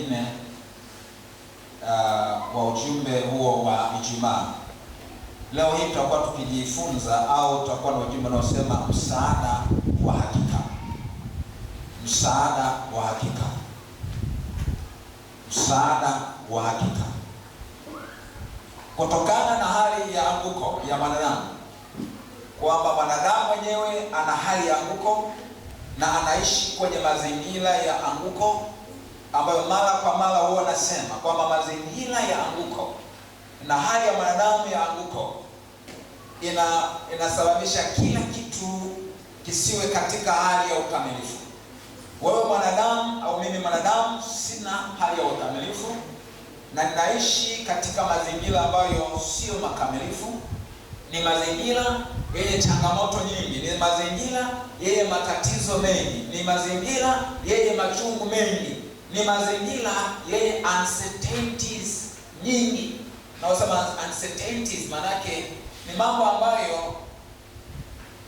mwingine wa ujumbe huo wa Ijumaa. Leo hii tutakuwa tukijifunza au tutakuwa na ujumbe unaosema msaada wa hakika. Msaada wa hakika. Msaada wa hakika. Kutokana na hali ya anguko ya mwanadamu, kwamba mwanadamu mwenyewe ana hali ya anguko na anaishi kwenye mazingira ya anguko, ambayo mara kwa mara huwa nasema kwamba mazingira ya anguko na hali ya mwanadamu ya anguko inasababisha kila kitu kisiwe katika hali ya ukamilifu. Wewe mwanadamu au mimi mwanadamu sina hali ya ukamilifu, na ninaishi katika mazingira ambayo sio makamilifu. Ni mazingira yenye changamoto nyingi, ni mazingira yenye matatizo mengi, ni mazingira yenye machungu mengi, ni mazingira yenye uncertainties nyingi. Na usema uncertainties manake ni mambo ambayo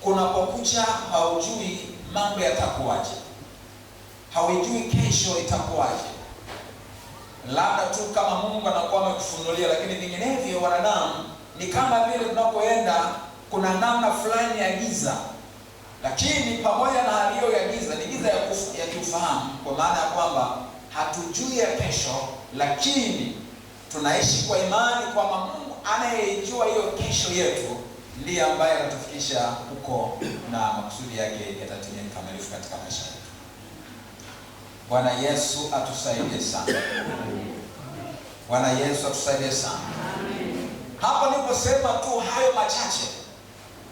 kunapokucha haujui mambo yatakuwaje. Haujui kesho itakuwaje. Labda tu kama Mungu anakuwa amekufunulia, lakini vinginevyo wanadamu ni kama vile tunapoenda kuna namna fulani ya giza. Lakini pamoja na hali hiyo ya giza, ni giza ya kiufahamu, kwa maana ya kwamba hatujui ya kesho, lakini tunaishi kwa imani kwamba Mungu anayejua hiyo kesho yetu ndiye ambaye anatufikisha huko na makusudi yake yatatimia kikamilifu katika maisha yetu. Bwana Yesu atusaidie sana. Bwana Yesu atusaidie sana. Hapa niliposema tu hayo machache,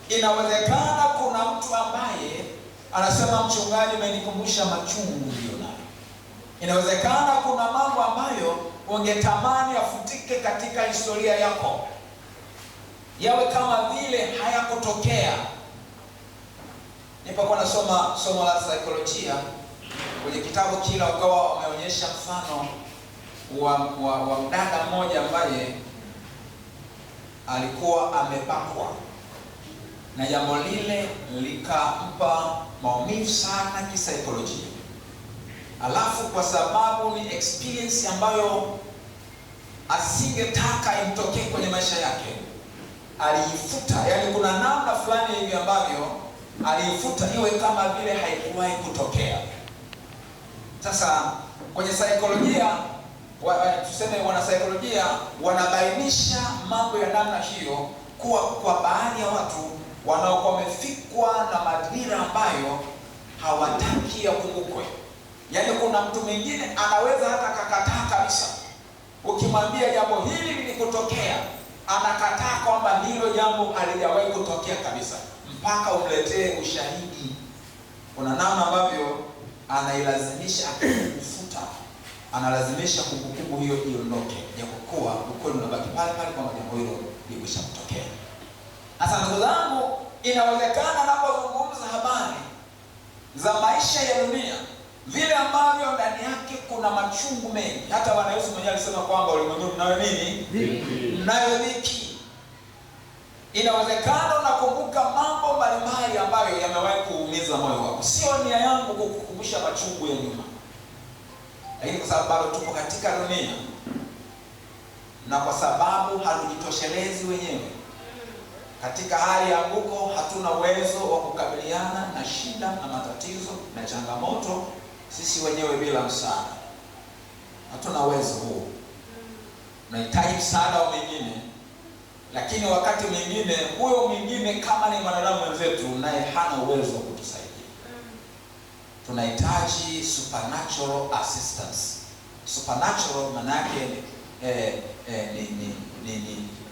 inawezekana kuna mtu ambaye anasema, mchungaji, umenikumbusha machungu nilionayo. Inawezekana kuna mambo ambayo ungetamani yafutike katika historia yako, yawe kama vile hayakutokea. Nilipokuwa nasoma somo la saikolojia kwenye kitabu kile, wakawa wameonyesha mfano wa mdada mmoja ambaye alikuwa amebakwa, na jambo lile likampa maumivu sana kisaikolojia. Alafu kwa sababu ni experience ambayo asingetaka imtokee kwenye maisha yake, aliifuta. Yaani kuna namna fulani hivi ambavyo aliifuta iwe kama vile haikuwahi kutokea. Sasa kwenye saikolojia, tuseme wanasaikolojia wanabainisha mambo ya namna hiyo kuwa kwa baadhi ya watu wanaokuwa wamefikwa na madhira ambayo hawataki yakumbukwe. Yaani kuna mtu mwingine anaweza hata kakataa kabisa. Ukimwambia jambo hili lilikutokea, anakataa kwamba hilo jambo halijawahi kutokea kabisa mpaka umletee ushahidi. Kuna namna ambavyo anailazimisha kufuta, analazimisha kumbukumbu hiyo iondoke, japokuwa ukweli unabaki pale pale kwamba jambo hilo lilikwisha kutokea. Sasa ndugu zangu, inawezekana ninapozungumza habari za maisha ya dunia, vile ambavyo ndani yake kuna machungu mengi. Hata Bwana Yesu mwenyewe alisema kwamba ulimwenguni mnayo nini? Mnayo dhiki. Inawezekana unakumbuka mambo mbalimbali ambayo yamewahi kuumiza moyo wako. Sio nia yangu kukukumbusha machungu ya nyuma, lakini kwa sababu bado tupo katika dunia, na kwa sababu hatujitoshelezi wenyewe katika hali ya anguko, hatuna uwezo wa kukabiliana na shida na matatizo na changamoto sisi wenyewe bila msaada. Hatuna uwezo huo. Tunahitaji msaada wa mwingine, lakini wakati mwingine huyo mwingine kama ni mwanadamu wenzetu, naye hana uwezo wa kutusaidia. Tunahitaji supernatural assistance. Supernatural maana yake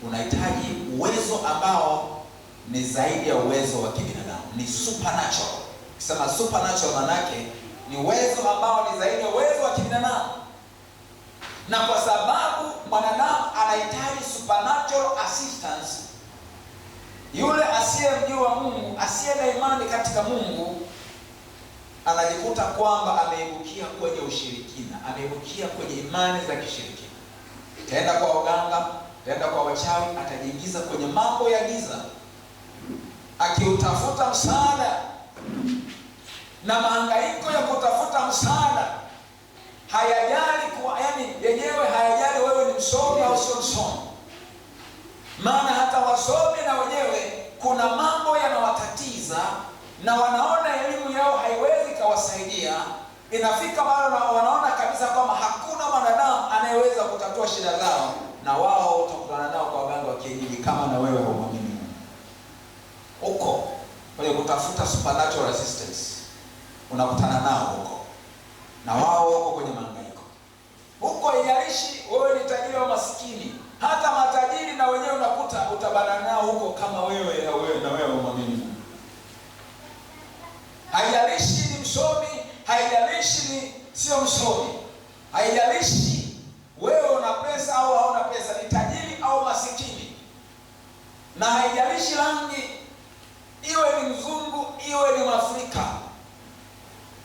unahitaji uwezo ambao ni zaidi ya uwezo wa kibinadamu. Ni supernatural. Ukisema supernatural maana yake ni uwezo ambao ni zaidi ya uwezo wa kibinadamu. Na kwa sababu mwanadamu anahitaji supernatural assistance, yule asiyemjua Mungu, asiye na imani katika Mungu, anajikuta kwamba ameibukia kwenye ushirikina, ameibukia kwenye imani za kishirikina. Ataenda kwa waganga, ataenda kwa wachawi, atajiingiza kwenye mambo ya giza, akiutafuta msaada. Na mahangaiko ya kutafuta msaada hayajali kwa inafika mahali wanaona kabisa kwamba hakuna mwanadamu anayeweza kutatua shida zao, na wao utakutana nao kwa waganga wa kienyeji kama na wewe haumwamini huko kwenye kutafuta supernatural assistance. Unakutana nao huko, na wao huko kwenye mahangaiko huko. Haijalishi wewe ni tajiri au maskini, hata matajiri na wenyewe unakuta utabana nao huko kama wewe na wewe haumwamini. Haijalishi ni msomi, haijalishi ni sio msomi, haijalishi wewe una pesa au hauna pesa, ni tajiri au masikini, na haijalishi rangi, iwe ni mzungu iwe ni Mwafrika.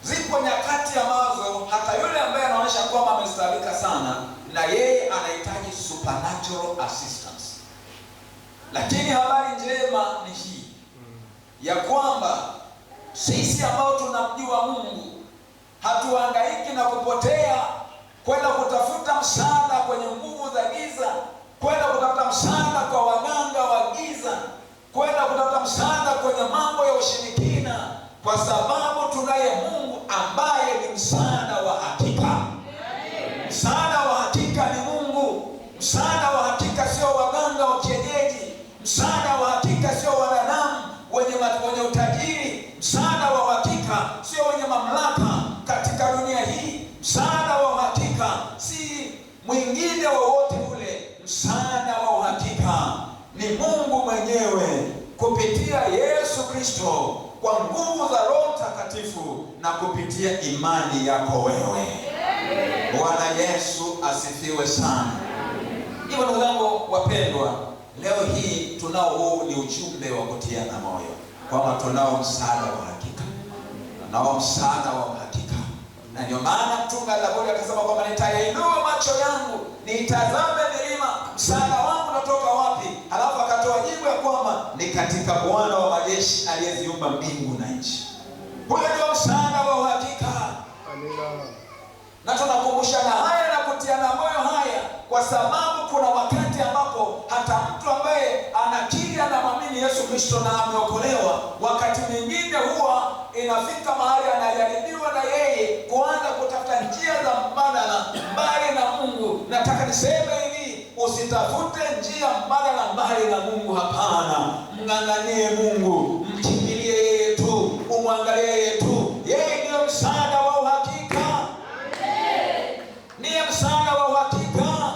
Zipo nyakati ambazo hata yule ambaye anaonyesha kwamba amestaarabika sana, na yeye anahitaji supernatural assistance. Lakini habari njema ni hii ya kwamba sisi ambao tunamjua Mungu hatuhangaiki na kupotea kwenda kutafuta msaada kwenye nguvu za giza, kwenda kutafuta msaada kwa waganga wa giza, kwenda kutafuta msaada kwenye mambo ya ushirikina, kwa sababu tunaye Mungu ambaye ni msaada wa hakika. Msaada wa hakika ni Mungu. Msaada wa hakika sio waganga wa kienyeji. Msaada wa hakika sio wanadamu wenye utajiri. Msaada wa hakika sio wenye mamlaka katika dunia hii. Msaada wa hakika si mwingine wowote ule. Msaada wa hakika ni Mungu mwenyewe kupitia Yesu Kristo, kwa nguvu za Roho Mtakatifu na kupitia imani yako wewe. Bwana Yesu asifiwe sana. Hivyo ndugu zangu wapendwa, leo hii tunao, huu ni ujumbe wa kutiana moyo kwamba tunao msaada wa hakika, tunao msaada wa hakika. Na ndio maana mtunga Zaburi akasema kwamba nitainua macho yangu nitazame milima, msaada wangu unatoka wapi? Alafu akatoa jibu ya kwamba ni katika Bwana wa majeshi aliyeziumba mbingu na nchi. Huyo ndio msaada wa hakika. Amina. Na tunakumbushana haya na kutiana moyo haya kwa sababu kuna wakati ambapo hata mtu ambaye anakiri anamwamini Yesu Kristo na ameokolewa, wakati mwingine huwa inafika mahali anajaribiwa na yeye kuanza kutafuta njia za mbadala mbali na Mungu. Nataka niseme hivi, usitafute njia mbadala mbali na Mungu. Hapana, mng'ang'anie Mungu, mkimbilie yeye tu, umwangalie yeye tu. Yeye ndiyo msaada wa uhakika. Ndiye msaada wa uhakika.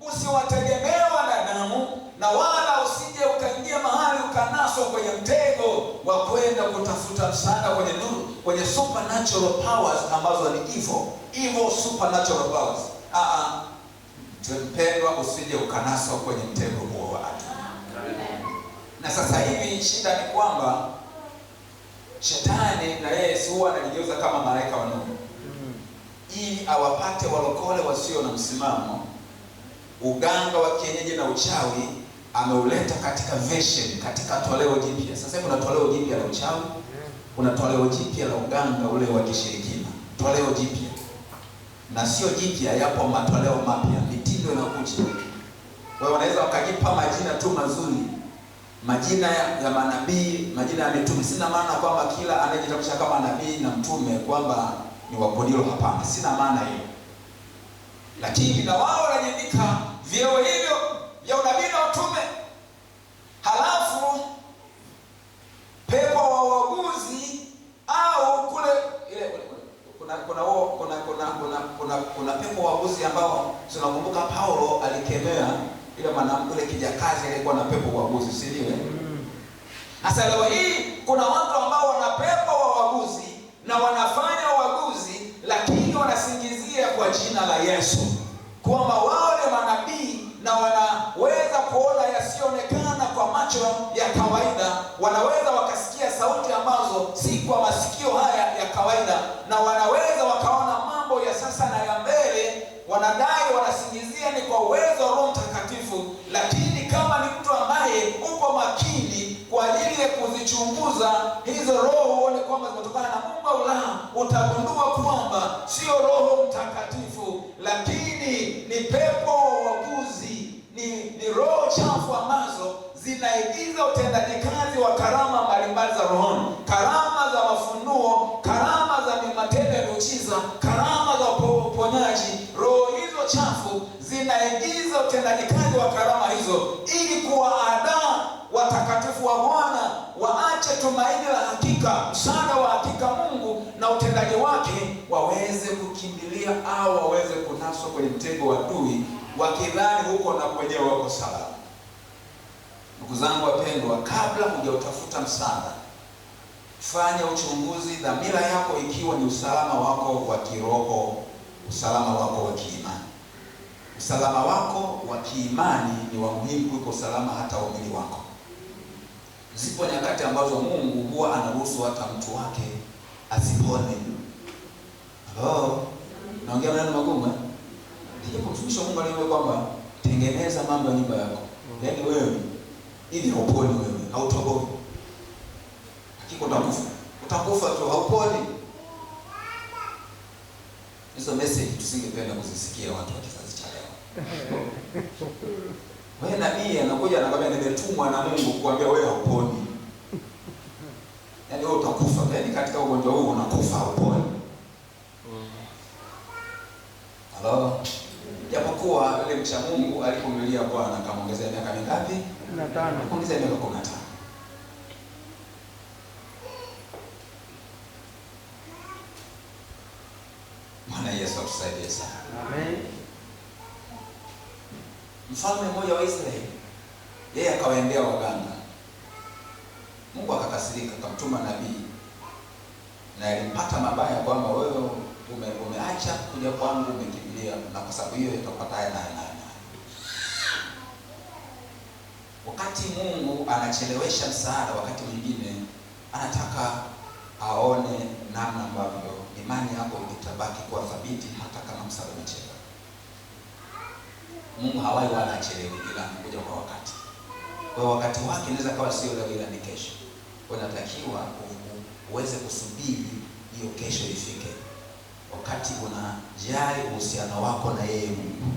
Usiwategemee wanadamu, na wala usije ukaingia mahali ukanaswa kwenye mtego wa kwenda kutafuta msaada kwenye supernatural powers ambazo ni evil supernatural powers. Mpendwa, usije ukanaswa kwenye mtego huo wa watu. Na sasa hivi shida ni kwamba shetani na yeye huwa anajigeuza kama malaika wa Mungu ili awapate walokole wasio na msimamo. Uganga wa kienyeji na uchawi ameuleta katika version, katika toleo jipya. Sasa kuna toleo jipya la uchawi, kuna toleo jipya la uganga ule wa kishirikina. Toleo jipya na sio jipya, yapo matoleo mapya, mitindo inakuja. Wao wanaweza wakajipa majina tu mazuri, majina ya manabii, majina ya mitume. Sina maana kwamba kila anayejitambulisha kama nabii na mtume kwamba ni wakodilo, hapana, sina maana hiyo. Lakini na wao wanajivika vyeo hivyo vya unabii na utume, halafu pepo wa uaguzi au kule ile kuna pepo wa uaguzi ambao tunakumbuka Paulo alikemea ile mwanamke ile kijakazi alikuwa na pepo wa uaguzi, si ndio? Sasa leo hii kuna watu ambao wana pepo wa uaguzi na wanafanya uaguzi, lakini wanasingizia kwa jina la Yesu kwamba wao ni manabii na wanaweza kuona yasiyoonekana kwa macho ya kawaida. Wanaweza wakasikia sauti ambazo si kwa masikio haya ya kawaida, na wanaweza wakaona mambo ya sasa na ya mbele. Wanadai wanasingizia ni kwa uwezo wa Roho Mtakatifu, lakini kama ni mtu ambaye uko makini kwa ajili ya kuzichunguza hizo roho uone kwamba zimetokana na Mungu au la, utagundua kwamba sio Roho Mtakatifu, lakini ni pepo wa uaguzi, ni roho chafu ambazo zinaigiza utendaji kazi wa karama mbalimbali za rohoni. Karama za mafunuo, karama za matendo ya miujiza, karama za uponyaji. Roho hizo chafu zinaigiza utendaji kazi wa karama hizo ili kuwaadaa watakatifu wa Bwana waache tumaini la hakika, msaada wa hakika Mungu na utendaji wake, waweze kukimbilia au waweze kunaswa kwenye mtego wa adui, wakidhani huko na kwenyewe wako salama. Ndugu zangu wapendwa, kabla hujautafuta msaada, fanya uchunguzi, dhamira yako ikiwa ni usalama wako wa kiroho, usalama wako wa kiimani. Usalama wako wa kiimani ni wa muhimu kuliko usalama hata wa mwili wako. Zipo nyakati ambazo Mungu huwa anaruhusu hata mtu wake asipone. Naongea maneno magumu. Ndipo mtumishi wa Mungu aliyeambia kwamba tengeneza mambo ya nyumba yako. Yaani wewe ili hauponi, wewe hautoboi. Hakika utakufa tu, hauponi. Hizo message tusingependa kuzisikia watu wa kizazi cha leo. Wewe nabii anakuja anakwambia nimetumwa na Mungu kuambia wewe hauponi. Yaani wewe utakufa, yaani katika ugonjwa huu unakufa, hauponi. Halo. Japokuwa yule mcha Mungu alipomlilia Bwana akamwongezea miaka mingapi? 15. Akamwongezea miaka 15. Bwana Yesu atusaidie sana. Amen. Mfalme mmoja wa Israeli, yeye akawaendea waganga. Mungu akakasirika, akamtuma nabii. Na alimpata mabaya kwamba wewe umeacha kuja kwangu, umekimbilia, na kwa sababu hiyo utapata haya na haya. Wakati Mungu anachelewesha msaada, wakati mwingine anataka aone namna ambavyo imani yako itabaki kuwa thabiti hata kama msaada umechelewa. Mungu hawai wala achelewi, ila anakuja kwa wakati. Kwa wakati wake inaweza kawa sio leo, ila ni kesho. Kwa natakiwa uweze kusubiri hiyo kesho ifike, wakati unajali uhusiano wako na yeye Mungu,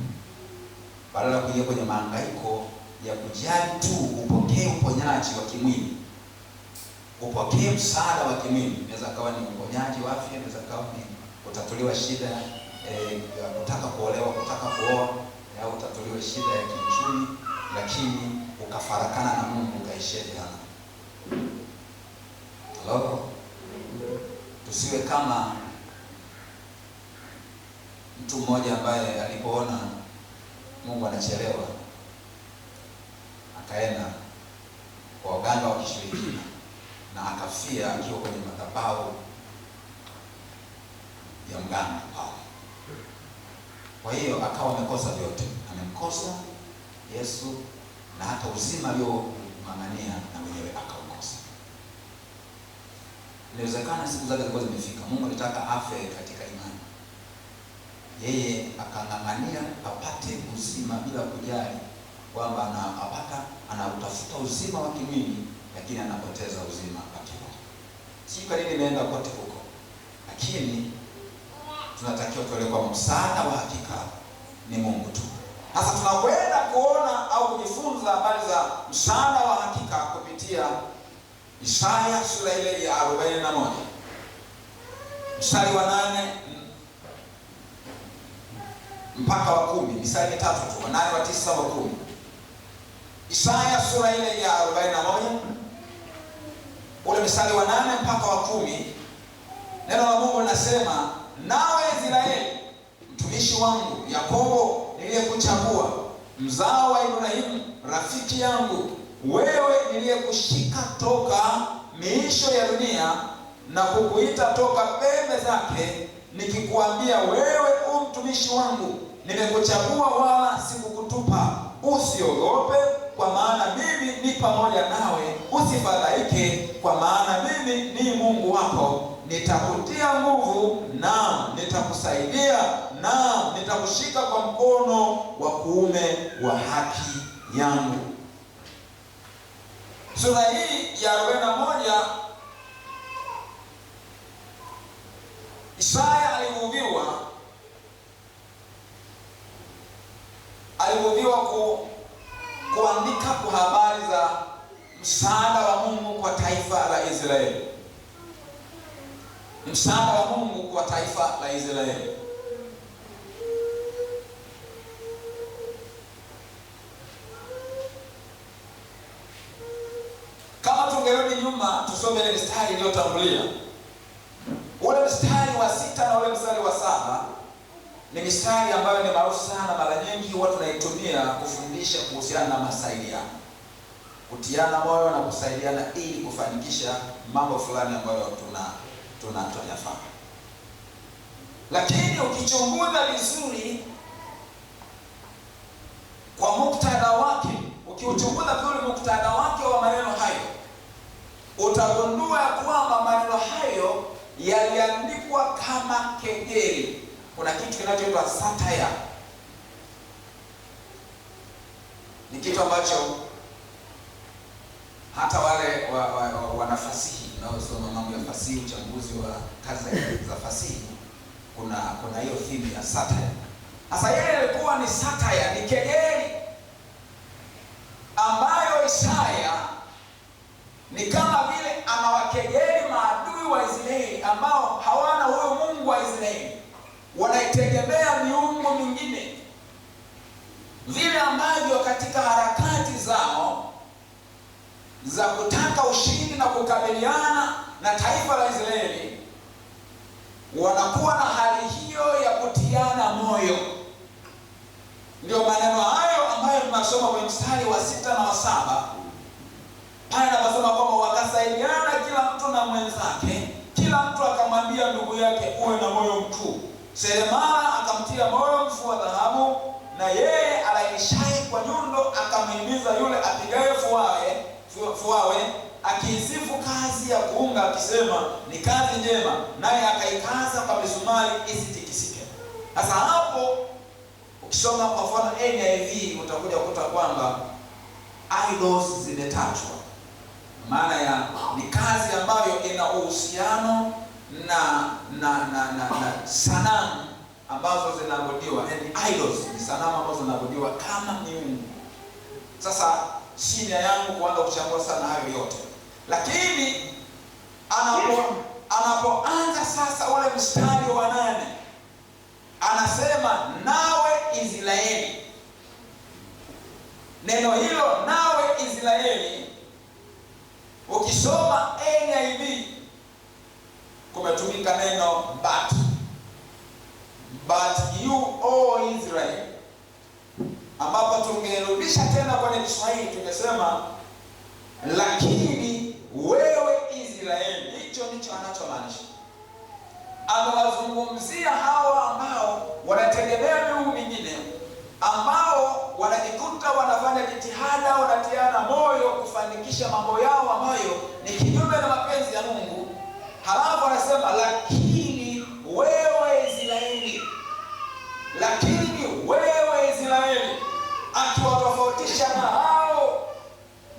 badala ya kuingia kwenye mahangaiko ya kujali tu upokee uponyaji wa kimwili, upokee msaada wa kimwili. Inaweza kawa ni uponyaji wa afya, inaweza kawa ni utatuliwa shida ya kutaka kuolewa, kutaka kuoa, au utatuliwa shida ya kiuchumi, lakini ukafarakana na Mungu, ukaishia jehanamu. Hello? Tusiwe kama mtu mmoja ambaye alipoona Mungu anachelewa akaenda kwa waganga wa kishirikina na akafia akiwa kwenye madhabahu ya mganga pale. Kwa hiyo akawa amekosa vyote, amemkosa Yesu na hata uzima aliomang'ania na mwenyewe akaukosa. Inawezekana siku zake zilikuwa zimefika, Mungu alitaka afe katika imani, yeye akang'ang'ania apate uzima bila kujali kwamba anautafuta uzima wa kimwili, lakini anapoteza uzima wa kiroho. Si kwa nini imeenda kote huko, lakini tunatakiwa tuelewe kwamba msaada wa hakika ni Mungu tu. Sasa tunakwenda kuona au kujifunza habari za msaada wa hakika kupitia Isaya sura ile ya 41 mstari wa 8 mpaka wa 10, mstari mitatu tu, wa 8, wa 9, wa 10. Isaya sura ile ya 41 ule mstari wa 8 mpaka wa 10, neno la Mungu linasema, nawe Israeli mtumishi wangu, Yakobo niliyekuchagua, mzao wa Ibrahimu rafiki yangu, wewe niliyekushika toka miisho ya dunia na kukuita toka pembe zake, nikikuambia wewe mtumishi wangu, nimekuchagua wala sikukutupa. Usiogope, kwa maana mimi ni pamoja nawe. Usifadhaike, kwa maana mimi ni Mungu wako. Nitakutia nguvu, na nitakusaidia, na nitakushika kwa mkono wa kuume wa haki yangu. Sura hii ya 41 Isaya alivuviwa kuandika kwa habari za msaada wa Mungu kwa taifa la Israeli. msaada wa Mungu kwa taifa la Israeli. Kama tungerudi nyuma tusome ile mstari iliyotangulia, ule mstari wa 6 na ule mstari wa 7 ni mistari ambayo ni maarufu sana, mara nyingi watu wanaitumia kufundisha kuhusiana na masaidiano, kutiana moyo na kusaidiana ili kufanikisha mambo fulani ambayo tunayafanya. Lakini ukichunguza vizuri kwa muktadha wake, ukiuchunguza vizuri muktadha wake wa maneno hayo, utagundua kwamba maneno hayo yaliandikwa kama kejeli. Kuna kitu kinachoitwa satire. Ni kitu ambacho hata wale wanafasihi wanaosoma mambo ya fasihi, uchambuzi wa kazi za fasihi, kuna hiyo theme ya satire. Sasa yeye ilikuwa ni satire, ni kejeli ambayo Isaya ni kama vile anawakejeli maadui wa Israeli ambao hawana huyo Mungu wa Israeli, wanaitegemea miungu mingine, vile ambavyo katika harakati zao za kutaka ushindi na kukabiliana na taifa la Israeli wanakuwa na hali hiyo ya kutiana moyo. Ndio maneno hayo ambayo tunasoma kwenye mstari wa 6 na wa 7 pale anasema kwamba wakasaidiana kila mtu na mwenzake, kila mtu akamwambia ndugu yake, uwe na moyo mkuu. Seremala akamtia moyo mfua dhahabu, na yeye alainishaye kwa nyundo akamhimiza yule apigaye fuawe akiisifu kazi ya kuunga akisema, ni kazi njema, naye akaikaza kwa misumari isitikisike. Sasa hapo ukisoma kwa mfano NIV utakuja kukuta kwamba idols zimetajwa. Maana ya ni kazi ambayo ina uhusiano na sanamu ambazo zinaabudiwa. Yani idols ni sanamu ambazo zinaabudiwa kama miungu. Sasa si nia yangu kuanza kuchambua sana hayo yote, lakini anapoanza sasa ule mstari wa 8 anasema nawe Israeli. Neno hilo nawe Israeli ukisoma NIV kumetumika neno but you o Israel, ambapo tungerudisha tena kwenye Kiswahili tungesema lakini wewe Israeli. Hicho ndicho anachomaanisha. Anawazungumzia hawa ambao wanategemea miungu mingine, ambao wanajikuta wanafanya jitihada, wanatiana moyo kufanikisha mambo yao ambayo ni kinyume na mapenzi ya Mungu. Halafu anasema lakini wewe Israeli, lakini wewe Israeli, akiwatofautisha na hao.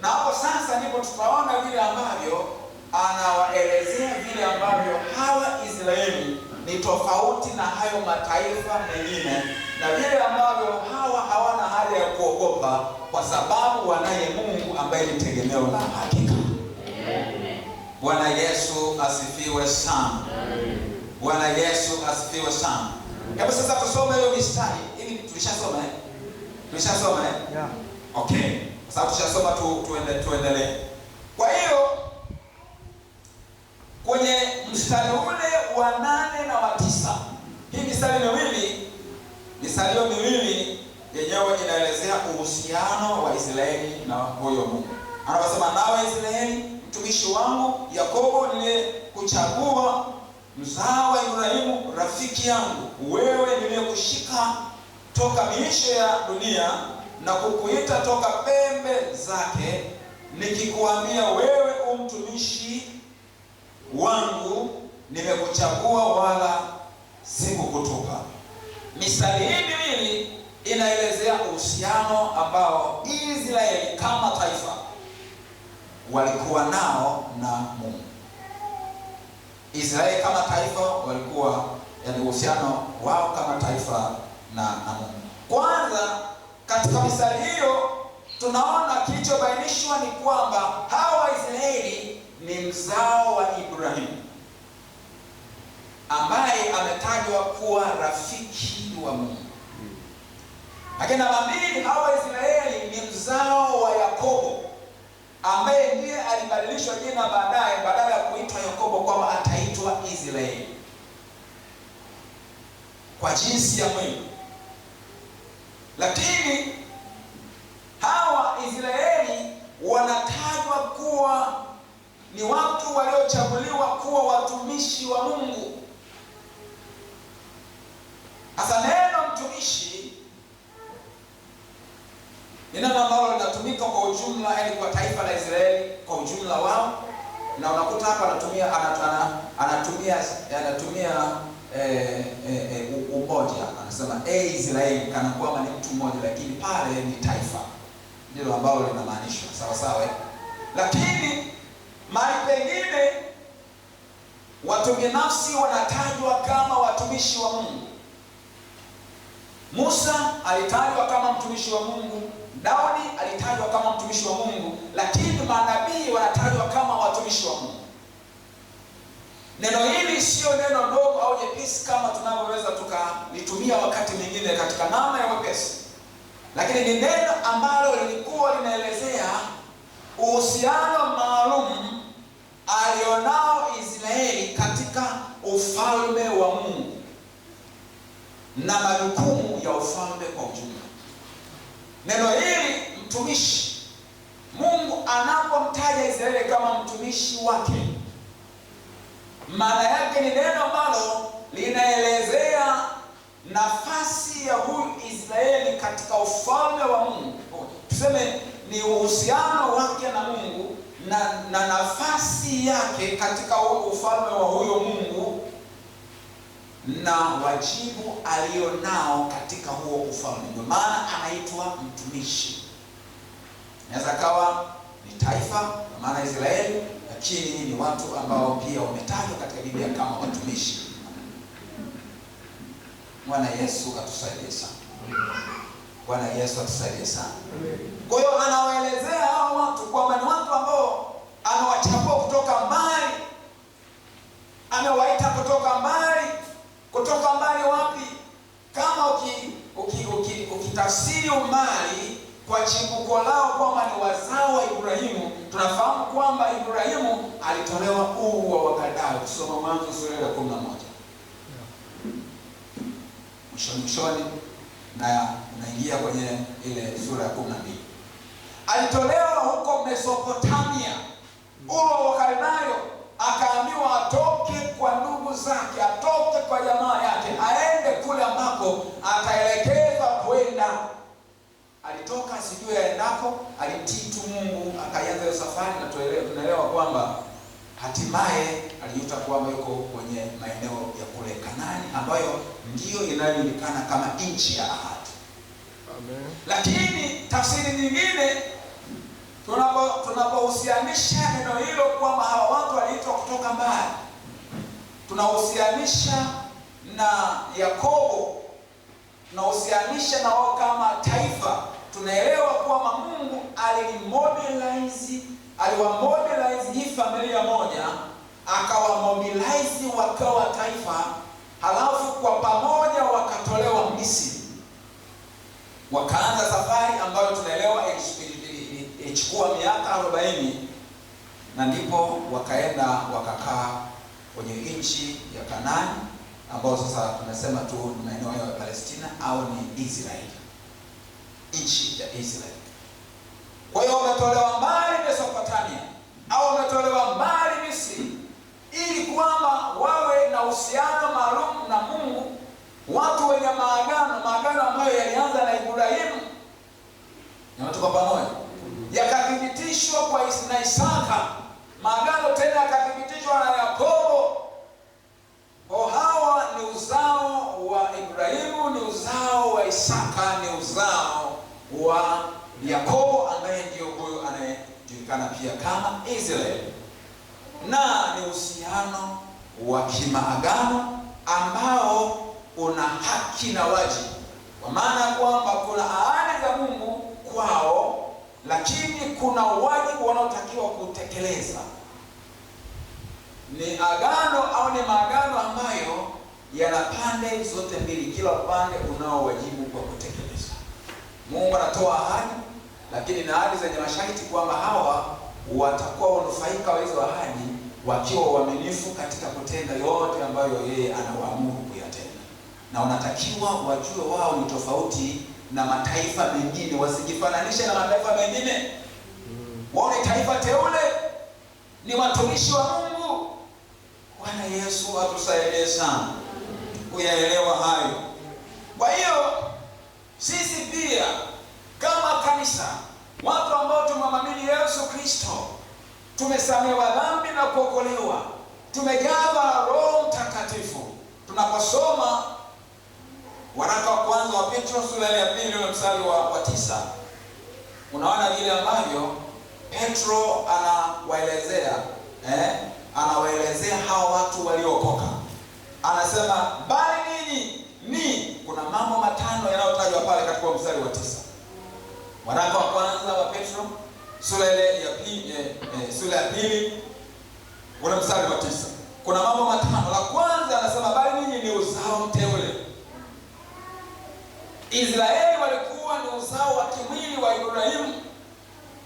Na hapo sasa ndipo tutaona vile ambavyo anawaelezea vile ambavyo hawa Israeli ni tofauti na hayo mataifa mengine, na vile ambavyo hawa hawana haja ya kuogopa kwa sababu wanaye Mungu ambaye ni tegemeo la hakika. Bwana Yesu asifiwe sana. Bwana Yesu asifiwe sana. Hebu sasa tusome hiyo mistari. Hivi tulishasoma eh? Tulishasoma eh? Yeah. Okay. Sasa tushasoma tuendelee. Kwa hiyo kwenye mstari ule wa 8 na wa 9, hii mistari miwili yenyewe inaelezea uhusiano wa Israeli na huyo Mungu. Anasema nawe Israeli mtumishi wangu, Yakobo niliyekuchagua, mzao wa Ibrahimu rafiki yangu, wewe niliyekushika toka miisho ya dunia na kukuita toka pembe zake, nikikuambia wewe umtumishi wangu, nimekuchagua wala sikukutupa. Mistari hii miwili inaelezea uhusiano ambao Israeli kama taifa walikuwa nao na Mungu. Israeli kama taifa walikuwa, yani uhusiano wao kama taifa na Mungu. Kwanza katika mistari hiyo tunaona kilichobainishwa ni kwamba hawa Israeli ni mzao wa Ibrahimu. ambaye ametajwa kuwa rafiki wa Mungu. Lakini namba mbili, hawa Israeli ni mzao wa Yakobo, ambaye ndiye alibadilishwa jina baadaye, badala ya kuitwa Yakobo kwamba ataitwa Israeli kwa jinsi ya mwili. Lakini hawa Israeli wanatajwa kuwa ni watu waliochaguliwa kuwa watumishi wa Mungu. Hasa neno mtumishi ni neno ambalo linatumika kwa ujumla, yaani kwa taifa la Israeli kwa ujumla wao, na unakuta hapa anatumia umoja, anasema Israeli kana kwamba ni mtu mmoja, lakini pale ni taifa, ndilo ambalo linamaanishwa, sawa sawa. Lakini mahali pengine watu binafsi wanatajwa kama watumishi wa Mungu. Musa alitajwa kama mtumishi wa Mungu, Daudi alitajwa kama mtumishi wa Mungu, lakini manabii wanatajwa kama watumishi wa Mungu. Neno hili sio neno dogo au jepesi kama tunavyoweza tukalitumia wakati mwingine katika namna ya wepesi, lakini ni neno ambalo lilikuwa linaelezea uhusiano maalum alionao Israeli katika ufalme wa Mungu na majukumu ya ufalme kwa ujumla. Neno hili mtumishi, Mungu anapomtaja Israeli kama mtumishi wake, maana yake ni neno ambalo linaelezea nafasi ya huyu Israeli katika ufalme wa Mungu. Tuseme ni uhusiano wake na Mungu na nafasi yake katika ufalme wa huyo Mungu na wajibu alionao katika huo ufalme. Ndio maana anaitwa mtumishi. Inaweza kawa ni taifa kwa maana Israeli, lakini ni watu ambao pia wametajwa katika Biblia kama watumishi. Bwana Yesu atusaidie sana. Bwana Yesu atusaidie sana. Kwa hiyo anawaelezea hao watu kwamba ni watu ambao amewachagua kutoka mbali, amewaita kutoka mbali. Kutoka mbali wapi? Kama ukitafsiri umbali kwa chimbuko lao kwamba ni wazao wa Ibrahimu, tunafahamu kwamba Ibrahimu alitolewa Uru wa Wakaldayo. Kusoma Mwanzo sura ya 11 mwishoni na unaingia kwenye ile sura ya 12. Alitolewa huko Mesopotamia, Uru wa Wakaldayo, akaambiwa atoke kwa ndugu zake, atoke kwa jamaa yake, aende kule ambako ataelekezwa kwenda. Alitoka sijui aendako, alitii tu Mungu, akaanza hiyo safari, na tunaelewa kwamba hatimaye alijuta kwamba yuko kwenye maeneo ya kule Kanaani, ambayo ndiyo inayojulikana kama nchi ya ahadi. Amen. Lakini tafsiri nyingine tunapohusianisha neno hilo kwamba hawa watu waliitwa kutoka mbali, tunahusianisha na Yakobo, tunahusianisha na wao kama taifa. Tunaelewa kwamba Mungu aliwamobilize hii familia moja, akawamobilize wakawa taifa, halafu kwa pamoja wakatolewa Misri, wakaanza safari ambayo tunaelewa ilichukua miaka 40, na ndipo wakaenda wakakaa kwenye nchi ya Kanaani, ambao sasa tunasema tu ni maeneo ya Palestina au ni Israeli, nchi ya Israeli. Kwa hiyo wametolewa mbali Mesopotamia au wametolewa mbali Misri, ili kwamba wawe na uhusiano maalum na Mungu, watu wenye maagano ambayo yalianza na Ibrahimu yametoka pamoja, yakathibitishwa kwa na Isaka, maagano tena yakathibitishwa na Yakobo. Kwa hawa ni uzao wa Ibrahimu, ni uzao wa Isaka, ni uzao wa Yakobo, ambaye ndio huyo anayejulikana pia kama Israeli, na ni uhusiano wa kimaagano ambao una haki na wajibu, kwa maana kwamba kuna ahadi za Mungu kwao, lakini kuna wajibu wanaotakiwa kutekeleza. ni agano au ni maagano ambayo yana pande zote mbili, kila upande unao wajibu kwa kutekeleza. Mungu anatoa ahadi, lakini na ahadi zenye masharti kwamba hawa watakuwa wanufaika wa hizo ahadi wakiwa waaminifu katika kutenda yote ambayo yeye anawaamuru kuyatenda. Na wanatakiwa wajue wao ni tofauti na mataifa mengine, wasijifananishe na mataifa mengine. Wao ni taifa teule, ni watumishi wa Mungu. Bwana Yesu atusaidie sana kuyaelewa hayo. Kwa hiyo sisi pia kama kanisa, watu ambao tumemwamini Yesu Kristo, tumesamehewa dhambi na kuokolewa, tumejazwa Roho Mtakatifu. Tunaposoma waraka wa kwanza wa Petro sura ya 2 mstari wa 9, unaona vile ambavyo Petro anawaelezea hawa watu waliookoka. Anasema bali ninyi kuna mambo matano yanayotajwa pale katika mstari wa 9. Waraka wa kwanza wa Petro sura ya 2 ule mstari wa 9. Kuna mambo matano. La kwanza anasema bali ninyi ni uzao mteule. Israeli walikuwa ni uzao wa kimwili wa Ibrahimu.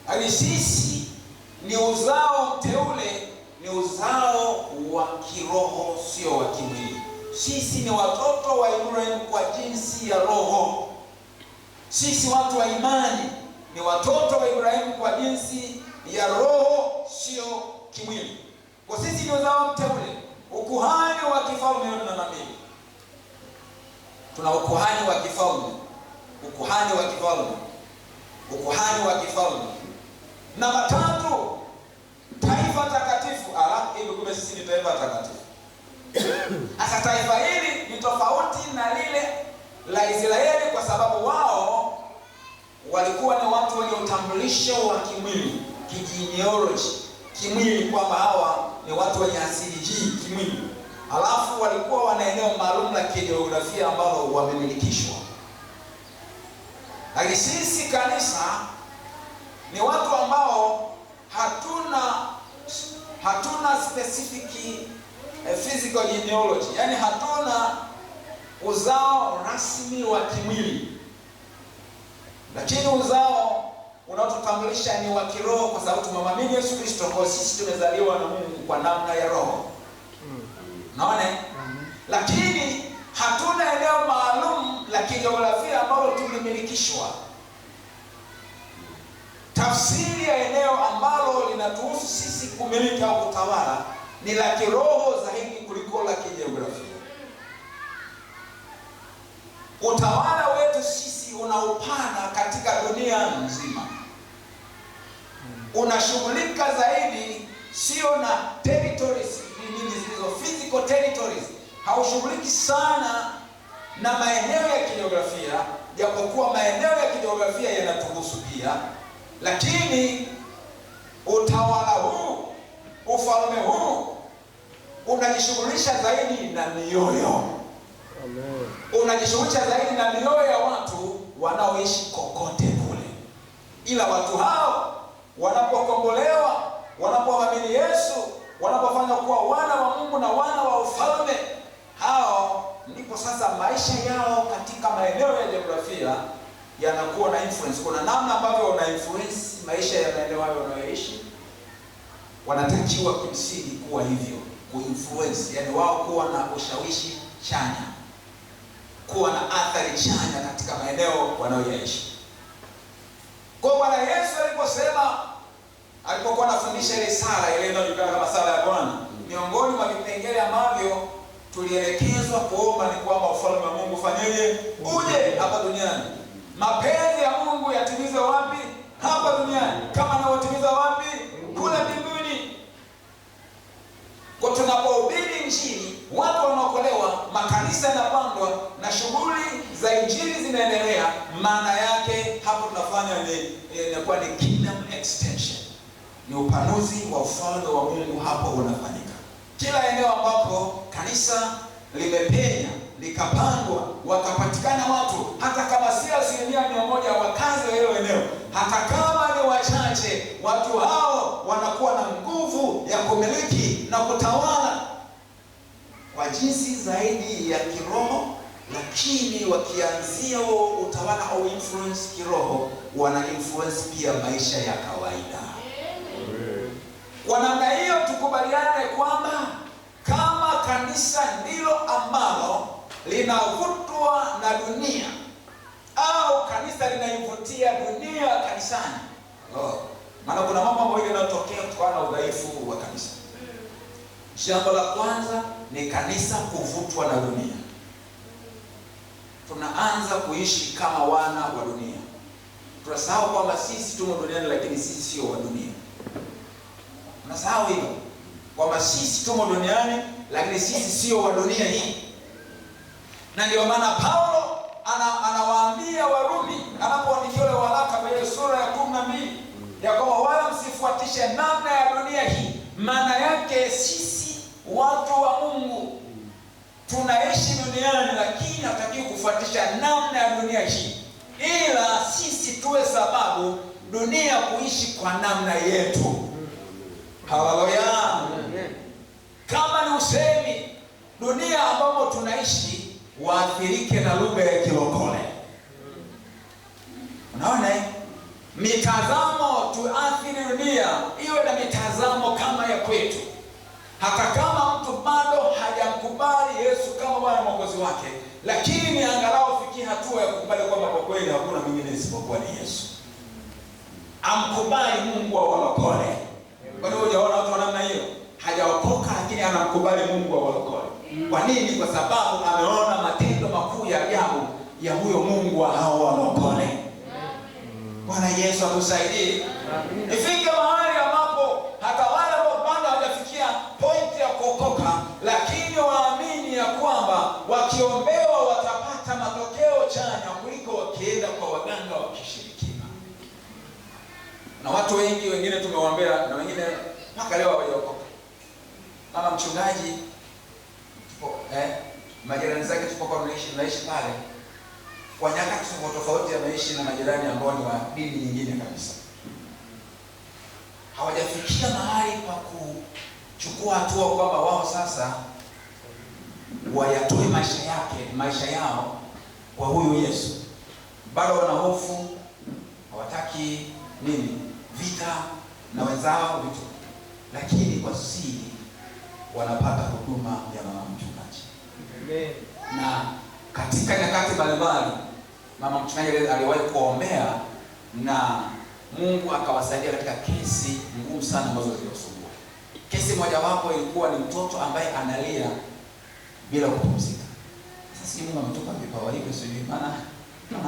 Hadi sisi ni uzao mteule, ni uzao wa kiroho, sio wa kimwili. Sisi ni watoto wa Ibrahimu kwa jinsi ya roho. Sisi watu wa imani ni watoto wa Ibrahimu kwa jinsi ya roho, sio kimwili. Kwa sisi ni uzao mteule, ukuhani wa kifalme na nabii. Tuna ukuhani wa kifalme, ukuhani wa kifalme, ukuhani wa kifalme. Namba 3, taifa takatifu. Hivi kumbe sisi ni taifa takatifu. Sasa taifa hili ni tofauti na lile la Israeli kwa sababu wao walikuwa ni watu wenye utambulisho wa kimwili, kigenealogy, kimwili, kwamba hawa ni watu wenye asili hii kimwili. Alafu walikuwa wana eneo maalum la kijiografia ambalo wamemilikishwa. Lakini sisi kanisa ni watu ambao hatuna specific physical genealogy, yani hatuna uzao rasmi wa kimwili, lakini uzao unaotutambulisha ni wa kiroho, kwa sababu tumemwamini Yesu Kristo. Kwa sisi tumezaliwa na Mungu kwa namna ya roho. Naona? Lakini hatuna eneo maalum la kijiografia ambalo tumemilikishwa. Tafsiri ya eneo ambalo linatuhusu sisi kumiliki au kutawala ni la kiroho zaidi kuliko la kijiografia. Utawala wetu sisi una upana katika dunia nzima. Unashughulika zaidi sio na territories zilizo physical territories. Haushughuliki sana na maeneo ya kijiografia, japokuwa maeneo ya kijiografia yanatuhusu pia. Lakini utawala huu, ufalme huu unajishughulisha zaidi na mioyo. Amen. Unajishughulisha zaidi na mioyo ya watu wanaoishi kokote kule. Ila watu hao wanapokombolewa, wanapomwamini Yesu, wanapofanya kuwa wana wa Mungu na wana wa ufalme, hao ndipo sasa maisha yao katika maeneo ya jiografia yanakuwa na influence. Kuna namna ambavyo wana influence maisha ya maeneo hayo wanayoishi. Wanatakiwa kimsingi kuwa hivyo, kuinfluence, yani wao kuwa na ushawishi chanya, kuwa na athari chanya katika maeneo wanayoishi. Kwa Bwana Yesu alipokuwa anafundisha ile sala ile inayojulikana kama sala ya Bwana, miongoni mwa vipengele ambavyo tulielekezwa kuomba ni kwamba ufalme wa Mungu fanyeje? Uje hapa duniani. Mapenzi ya Mungu yatimizwe wapi? Hapa duniani, kama anavyotimiza wapi? Kule mbinguni. Kwa tunapohubiri Injili, watu wanaokolewa, makanisa yanapandwa na shughuli za Injili zinaendelea, maana yake hapo tunafanya inakuwa ni kingdom extension. Ni upanuzi wa ufalme wa Mungu hapo unafanyika. Kila eneo ambapo kanisa limepenya, likapandwa, wakapatikana watu, hata kama si 100% wakazi wa hilo eneo, hata kama ni wachache, watu hao wanakuwa na nguvu ya kumiliki na kutawala jinsi zaidi ya kiroho, lakini wakianzia utawala au influence kiroho, wana influence pia maisha ya kawaida. Kwa namna hiyo tukubaliane kwamba kama kanisa ndilo ambalo linavutwa na dunia au kanisa linaivutia dunia kanisani, maana kuna mambo ambayo yanatokea kutokana na udhaifu wa kanisa. Jambo la kwanza ni kanisa kuvutwa na dunia. Tunaanza kuishi kama wana wa dunia. Tunasahau kwamba sisi tumo duniani, lakini sisi sio wa dunia. Tunasahau hilo kwamba sisi tumo duniani, lakini sisi sio wa dunia hii. Na ndio maana Paulo anawaambia Warumi anapoandikia ile waraka kwenye sura ya 12 ya kwamba wala msifuatishe namna ya dunia hii. Maana yake sisi watu wa Mungu tunaishi duniani, lakini hataki kufuatisha namna ya dunia hii, ila sisi tuwe sababu dunia kuishi kwa namna yetu. Haleluya. Kama ni usemi dunia ambapo tunaishi waathirike na lugha ya kilokole. Unaona mitazamo tuathiri dunia, iwe na mitazamo kama ya kwetu. Hata kama mtu bado hajamkubali Yesu kama Bwana Mwokozi wake, lakini angalau fikie hatua ya kukubali kwamba kwa kweli hakuna mwingine isipokuwa ni Yesu. Amkubali Mungu wa walokole. Kwa nini hujaona watu wa namna hiyo? Hajaokoka lakini anamkubali Mungu wa walokole. Kwa nini? Kwa sababu ameona matendo makuu ya ajabu ya huyo Mungu wa hao walokole. Bwana Yesu atusaidie. Ifike mahali ambapo hata wale ambao bado hawajafikia point ya kuokoka, lakini waamini ya kwamba wakiombewa watapata matokeo chanya kuliko wakienda kwa waganga wa kishirikina. Na watu wengi wengine tumewaombea na wengine mpaka leo hawajaokoka. Mama mchungaji majirani zake tupokuwa tunaishi pale, kwa nyakati tofauti ameishi na majirani ambao ni wa dini nyingine kabisa. Hawajafikia mahali pa kuchukua hatua kwamba wao sasa wayatoe maisha yao kwa huyu Yesu. Bado wana hofu, hawataki vita na wenzao vitu, lakini kwa siri wanapata huduma ya mama mchungaji. Na katika nyakati mbalimbali mama mchungaji aliwahi kuombea na Mungu akawasaidia katika kesi ngumu sana ambazo ziliwasumbua. Kesi moja wapo ilikuwa ni mtoto ambaye analia bila kupumzika. Sasa Mungu ametoka vipawa hivyo, sijui maana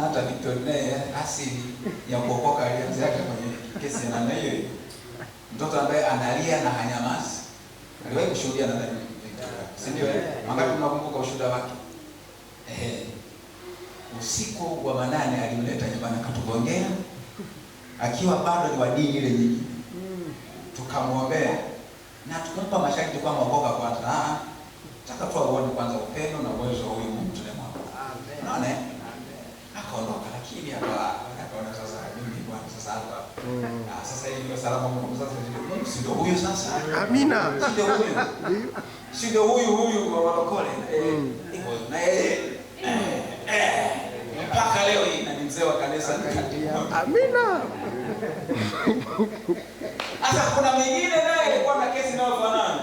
hata Victor naye asili ya kuokoka alianza kwenye kesi na hiyo. Mtoto ambaye analia na hanyamazi. Aliwahi kushuhudia na nani? Si ndio? Mangapi mnakumbuka ushuhuda wake? Usiku wa manane alimleta nyumbani akatugongea akiwa bado ni wa dini ile nyingine. Tukamwombea na tukampa masharti kwamba okoka kwanza. Nataka tu aone kwanza upendo na uwezo wa huyu Mungu tunemwomba. Unaona? Akaondoka, lakini akaona sasa mimi Bwana sasa hapa. Sasa hivi ndio salama Mungu sasa Mungu si ndio huyu sasa? Amina. Si ndio huyu? Si ndio huyu wa walokole? Na yeye mpaka leo hii na ni mzee wa kanisa. Amina. Sasa kuna mwingine naye alikuwa na kesi inayofanana.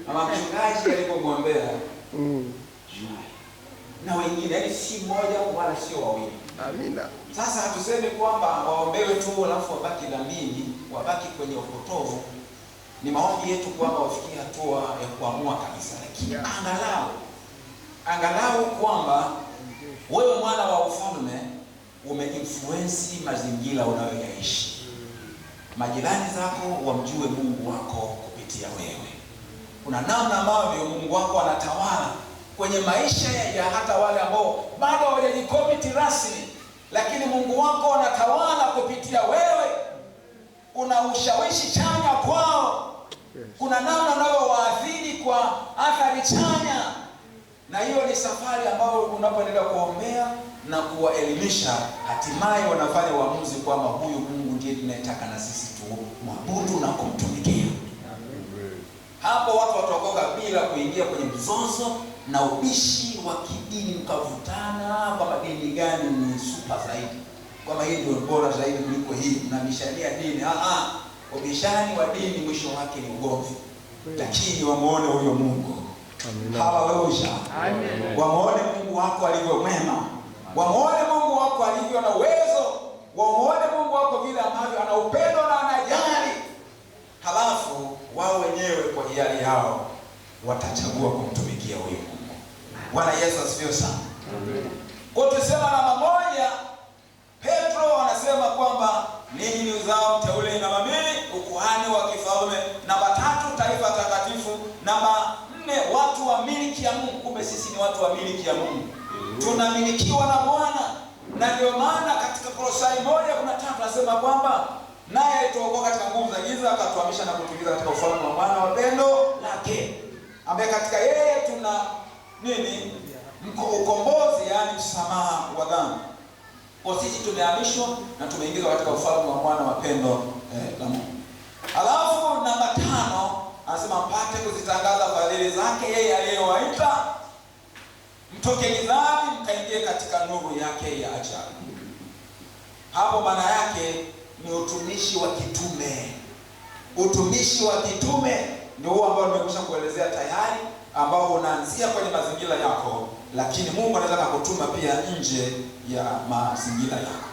Mama mchungaji alipomwombea na wengine, yaani si mmoja wala sio wawili. Amina. Sasa hatusemi kwamba waombewe tu alafu wabaki dhambini, wabaki kwenye upotovu. Ni maombi yetu kwamba wafikie hatua ya kuamua kabisa, lakini angalau kwamba wewe mwana wa ufalme umeinfluence mazingira unayoishi. Majirani zako wamjue Mungu wako kupitia wewe. Kuna namna ambavyo Mungu wako anatawala kwenye maisha ya hata wale ambao bado hawajajikomiti rasmi, lakini Mungu wako anatawala kupitia wewe. Una ushawishi chanya kwao. Kuna namna unayowaathiri kwa athari chanya. Na hiyo ni safari ambayo unapoendelea kuombea na kuwaelimisha, hatimaye wanafanya uamuzi kwamba huyu Mungu ndiye tunayetaka na sisi tu mwabudu na kumtumikia. Hapo watu wataokoka bila kuingia kwenye mzozo na ubishi wa kidini, mkavutana kwamba dini gani ni super zaidi, kwamba hii ndio bora zaidi kuliko hii, mnabishania dini. Ubishani wa dini mwisho wake ni ugomvi. Lakini wamuone huyo Mungu. Haleluya. Amen. Wamuone Mungu wako alivyo mwema. Wamuone Mungu wako alivyo na uwezo. Wamuone Mungu wako vile ambavyo ana upendo na anajali. Halafu wao wenyewe kwa hiari yao watachagua kumtumikia huyo Mungu. Bwana Yesu asifiwe sana. Amen. Kwa tusema namba moja, Petro anasema kwamba ninyi ni uzao mteule na mamili, ukuhani wa kifalme. Namba tatu, taifa takatifu. Namba nne, watu wa miliki ya Mungu. Kumbe sisi ni watu wa miliki ya Mungu. Tunamilikiwa na Bwana. Na ndio maana katika Kolosai 1:13 anasema kwamba naye alituokoa katika nguvu za giza akatuhamisha na kutuingiza katika ufalme wa mwana wa pendo lake, ambaye katika yeye tuna nini? Ukombozi, yani msamaha wa dhambi. Kwa sisi tumehamishwa na tumeingizwa katika ufalme wa mwana wa pendo la Mungu. Alafu namba 5 anasema mpate kuzitangaza fadhili zake yeye aliyewaita mtoke gizani mkaingie katika nuru yake ya ajabu. Hapo maana yake ni utumishi wa kitume. Utumishi wa kitume ndio huo ambao nimekwisha kuelezea tayari, ambao unaanzia kwenye mazingira yako, lakini Mungu anaweza kukutuma pia nje ya mazingira yako.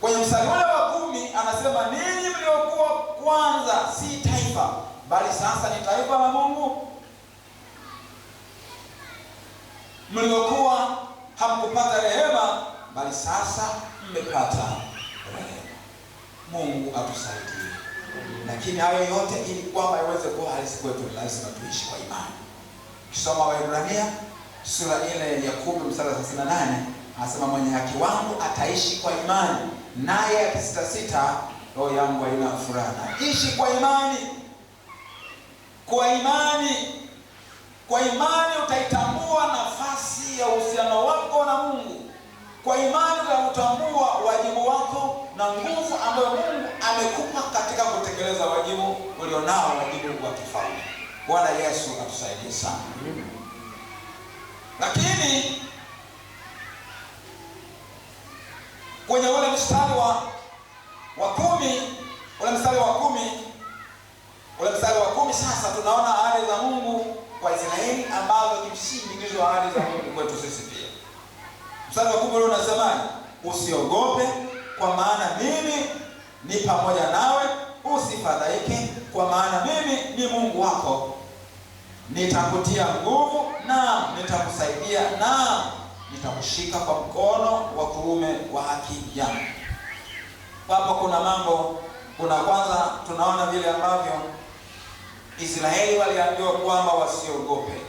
Kwenye mstari ule wa 10 anasema ninyi mliokuwa kwanza si taifa, bali sasa ni taifa la Mungu. Mliokuwa hamkupata rehema, bali sasa mmepata rehema. Mungu atusaidie. Lakini hayo yote ili kwamba iweze kuwa halisi kwetu, lazima tuishi kwa imani. Kisoma Waebrania sura ile ya 10 mstari wa 38 anasema mwenye haki wangu ataishi kwa imani, naye akisitasita roho yangu haina furaha. Ishi kwa imani. Kwa imani. Kwa imani utaitambua nafasi ya uhusiano wako na Mungu. Kwa imani utatambua wajibu wako na nguvu ambayo Mungu amekupa katika kutekeleza wajibu ulionao, wajibu wa kifalme. Bwana Yesu atusaidie sana. Lakini kwenye ule mstari wa 10, ule mstari wa 10 sasa tunaona ahadi za Mungu kwa Israeli ambazo kimsingi ndizo ahadi za Mungu kwetu sisi pia. Mstari wa 10 leo unasemaje? Usiogope kwa maana mimi ni pamoja nawe, usifadhaike kwa maana mimi ni Mungu wako. Nitakutia nguvu na nitakusaidia na nitakushika kwa mkono wa kuume wa haki yangu. Hapo kuna mambo. Kuna kwanza tunaona vile ambavyo Israeli waliambiwa kwamba wasiogope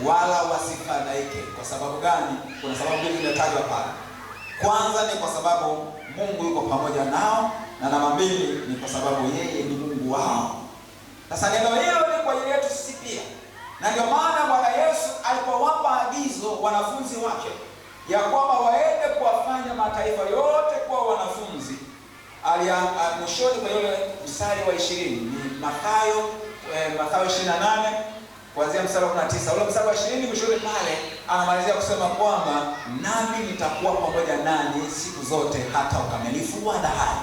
wala wasifadhaike. Kwa sababu gani? Kuna sababu mbili zimetajwa pale. Kwanza ni kwa sababu Mungu yuko pamoja nao, na namba 2 ni kwa sababu yeye ni Mungu wao. Sasa neno hilo ni kwa ajili yetu sisi pia. Na ndio maana Bwana Yesu alipowapa agizo wanafunzi wake ya kwamba waende kuwafanya mataifa yote kuwa wanafunzi, mwishoni kwa yule mstari wa 20 ni Mathayo 28 kuanzia mstari wa 19. Ule mstari wa 20 mwishoni pale anamalizia kusema kwamba nami nitakuwa pamoja nanyi siku zote hata ukamilifu wa dahari.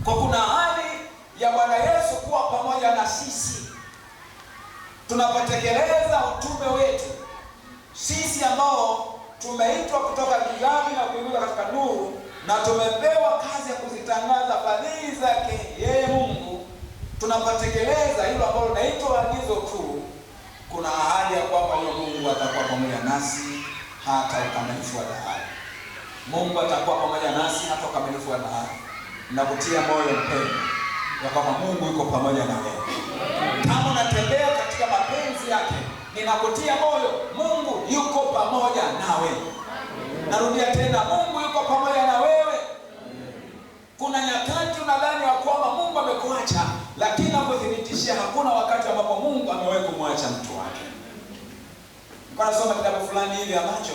Kwa kuna ahadi ya Bwana Yesu kuwa pamoja na sisi tunapotekeleza utume wetu, sisi ambao tumeitwa kutoka gizani na kuingia katika nuru, na tumepewa kazi ya kuzitangaza fadhili zake yeye Mungu. Tunapotekeleza hilo ambalo linaitwa agizo tu, kuna ahadi ya kwamba yeye Mungu atakuwa pamoja nasi hata ukamilifu wa dahari. Mungu atakuwa pamoja nasi hata ukamilifu wa dahari. Nakutia moyo mpendwa ya kwamba Mungu yuko pamoja na wewe. Kama unatembea katika mapenzi yake, ninakutia moyo, Mungu yuko pamoja nawe. Narudia tena, Mungu yuko pamoja na wewe. Kuna nyakati unadhani ya kwamba Mungu amekuacha, lakini nakuthibitishia hakuna wakati ambapo Mungu amewahi kumwacha mtu wake. Nilikuwa nasoma kitabu fulani hivi ambacho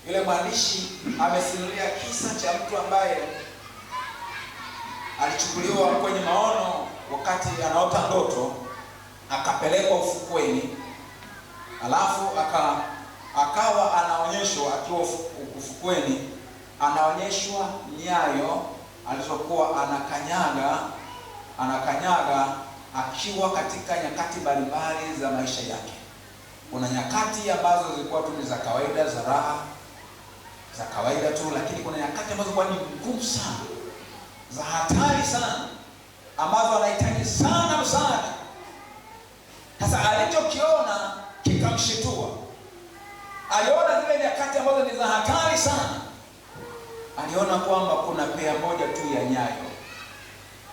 yule mwandishi amesimulia kisa cha mtu ambaye alichukuliwa kwenye maono wakati anaota ndoto, akapelekwa ufukweni, alafu akawa anaonyeshwa, akiwa ufukweni anaonyeshwa nyayo alizokuwa anakanyaga akiwa katika nyakati mbalimbali za maisha yake. Kuna nyakati ambazo zilikuwa tu ni za kawaida, za raha, za kawaida tu, lakini kuna nyakati ambazo kwa ni ngumu sana, za hatari sana, ambazo anahitaji sana msaada. Sasa alichokiona kikamshitua. Aliona zile nyakati ambazo ni za hatari sana. Aliona kwamba kuna pea moja tu ya nyayo,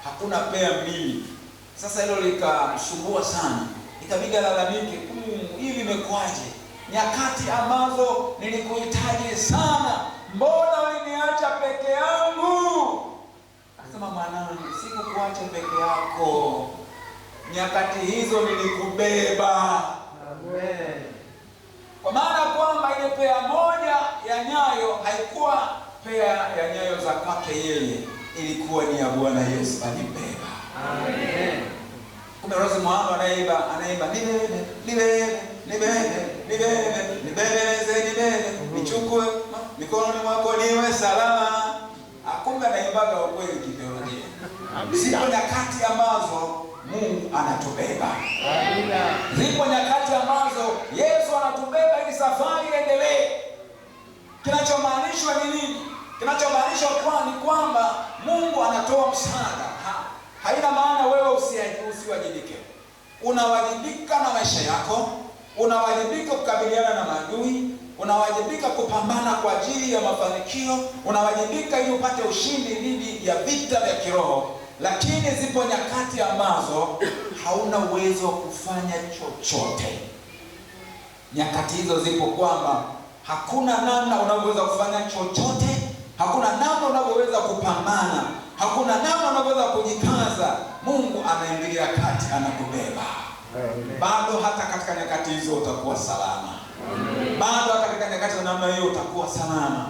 hakuna pea mbili. Sasa hilo likamsumbua sana, ikabidi alalamike, hivi imekwaje? Nyakati ambazo nilikuhitaji sana, mbona uliniacha peke yangu? Akasema, mwanangu, sikukuacha peke yako, nyakati hizo nilikubeba. Amen. Kwa maana kwamba ile pea moja ya nyayo haikuwa pea ya nyayo za kwake yeye, ilikuwa ni ya Bwana Yesu alibeba. Amen. Kumbe Rose Muhando anaimba nibebe nichukue mikononi mwako niwe salama. Kumbe anaimbaga ukweli kitheolojia. Zipo nyakati ambazo Mungu anatubeba. Amina. Zipo nyakati ambazo Yesu anatubeba ili safari iendelee. Kinachomaanisha ni nini? Kinachomaanisha ni kwamba Mungu anatoa msaada. Haina maana wewe usiwajibike. Unawajibika na maisha yako, unawajibika kukabiliana na maadui, unawajibika kupambana kwa ajili ya mafanikio, unawajibika ili upate ushindi dhidi ya vita vya kiroho. Lakini zipo nyakati ambazo hauna uwezo wa kufanya chochote. Nyakati hizo zipo kwamba hakuna namna unavyoweza kufanya chochote, hakuna namna unavyoweza kupambana, hakuna namna unavyoweza kujikaza. Mungu anaingilia kati, anakubeba. Bado hata katika nyakati hizo utakuwa salama. Bado hata katika nyakati za namna hiyo utakuwa salama.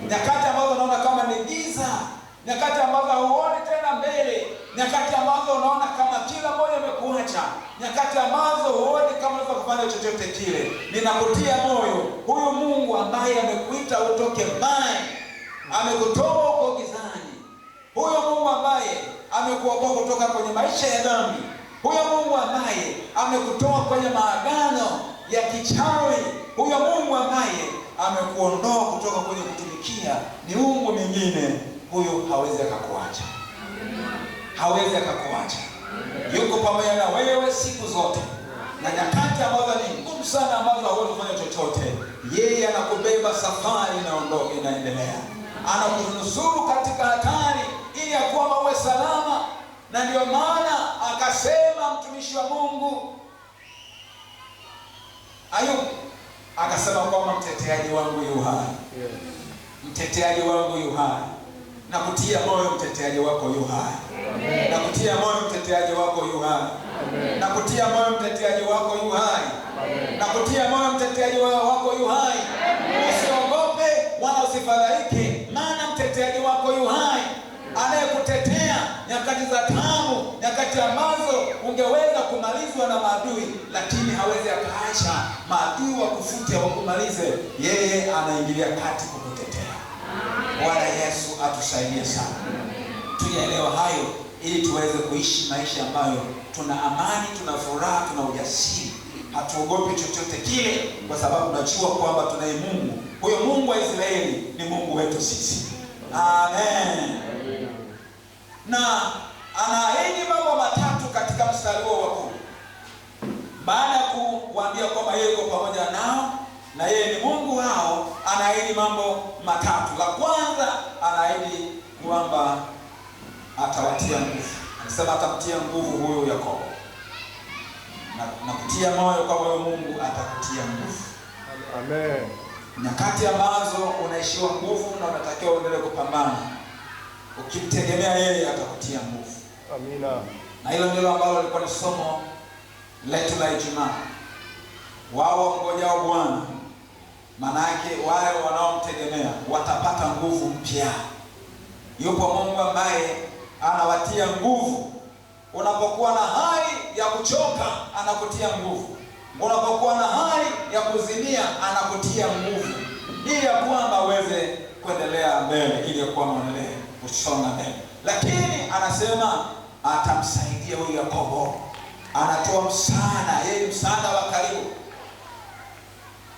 Nyakati ambazo unaona kama ni giza, nyakati ambazo huoni tena mbele, nyakati ambazo unaona kama kila mmoja amekuacha, nyakati ambazo huoni kama unaweza kufanya chochote kile, ninakutia moyo, huyu Mungu ambaye amekuita utoke mbali, amekutoa huko gizani, huyo Mungu ambaye amekuokoa kutoka kwenye maisha ya dhambi, huyo Mungu ambaye amekutoa kwenye maagano ya kichawi, huyo Mungu ambaye amekuondoa kutoka kwenye kutumikia miungu mingine, huyo hawezi akakuacha. Hawezi akakuacha. Yuko pamoja na wewe siku zote. Na nyakati ambazo ni ngumu sana, ambazo hauwezi kufanya chochote, yeye anakubeba, safari inaendelea. Anakunusuru katika hatari ili ya kwamba uwe salama. Na ndio maana akasema mtumishi wa Mungu Ayubu, akasema kwamba mteteaji wangu yu hai. Mteteaji wangu yu hai. Na kutia moyo mteteaji wako yu hai. Na kutia moyo mteteaji wako yu hai. Na kutia moyo mteteaji wako yu hai. Na kutia moyo mteteaji wako yu hai. Usiogope wala usifadhaike, maana mteteaji wako yu hai, anayekutetea nyakati za taabu, nyakati ambazo ungeweza kumalizwa na maadui, lakini hawezi akaacha maadui wakufute wakumalize. Yeye anaingilia kati kukutetea. Bwana Yesu atusaidie sana. Tuyaelewa hayo ili tuweze kuishi maisha ambayo tuna amani, tuna furaha, tuna ujasiri. Hatuogopi chochote kile, kwa sababu tunajua kwamba tunaye Mungu. Huyo Mungu wa Israeli ni Mungu wetu sisi. Amen. Na anaahidi mambo matatu katika mstari huo wa 10. Baada ya kuambia kwamba yeye yuko pamoja nao na yeye ni Mungu wao, anaahidi mambo matatu. La kwanza, anaahidi kwamba atawatia nguvu. Anasema atamtia nguvu huyo Yakobo. Na kutia moyo kwamba huyo Mungu atakutia nguvu. Amen. Nyakati ambazo unaishiwa nguvu na unatakiwa uendelee kupambana, ukimtegemea yeye atakutia nguvu. Amina. Na hilo ndilo ambalo lilikuwa ni somo letu la Ijumaa. Wao ngojao Bwana, maana yake wale wanaomtegemea watapata nguvu mpya. Yupo Mungu ambaye anawatia nguvu Unapokuwa na hali ya kuchoka, anakutia nguvu. Unapokuwa na hali ya kuzimia, anakutia nguvu, ili ya kwamba uweze kuendelea mbele, ili ya kwamba uendelee kusonga mbele. Lakini anasema atamsaidia huyu Yakobo, anatoa msaada, yeye msaada wa karibu.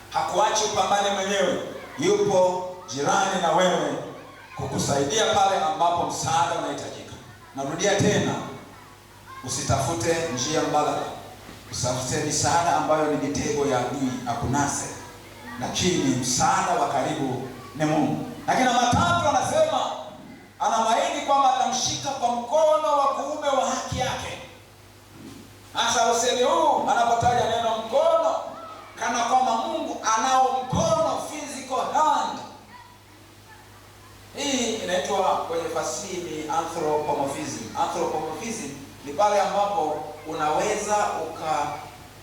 Hakuachi upambane mwenyewe, yupo jirani na wewe kukusaidia pale ambapo msaada unahitajika. Narudia tena, usitafute njia mbadala, usitafute misaada ambayo ni mitego ya adui akunase, lakini msaada wa karibu ni Mungu. Lakini namba 3 anasema anamaini kwamba atamshika kwa mkono wa kuume wa haki yake. Hasa usemi huu anapotaja neno mkono, kana kwamba Mungu anao mkono, physical hand. Hii inaitwa kwenye fasihi ni anthropomorphism. Anthropomorphism ni pale ambapo unaweza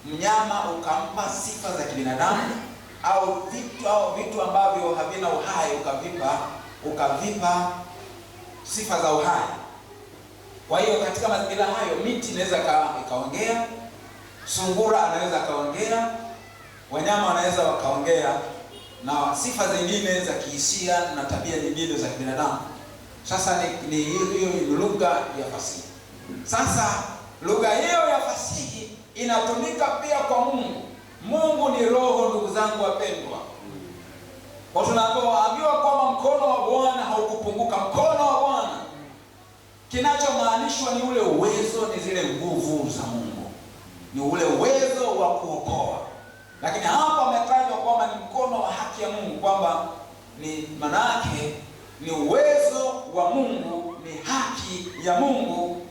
mnyama ukampa sifa za kibinadamu au vitu ambavyo havina uhai ukavipa sifa za uhai. Kwa hiyo katika mazingira hayo, miti inaweza ikaongea, sungura anaweza kaongea, wanyama wanaweza wakaongea, na sifa zingine za kihisia na tabia nyingine za kibinadamu. Sasa ni hiyo lugha ya fasihi. Sasa lugha hiyo ya fasihi inatumika pia kwa Mungu. Mungu ni roho, ndugu zangu wapendwa. Kwa tunapoambiwa kwamba mkono wa Bwana haukupunguka, mkono wa Bwana kinachomaanishwa ni ule uwezo, ni zile nguvu za Mungu, ni ule uwezo wa kuokoa. Lakini hapa ametajwa kwamba ni mkono wa haki ya Mungu, kwamba ni manake ni uwezo wa Mungu, ni haki ya Mungu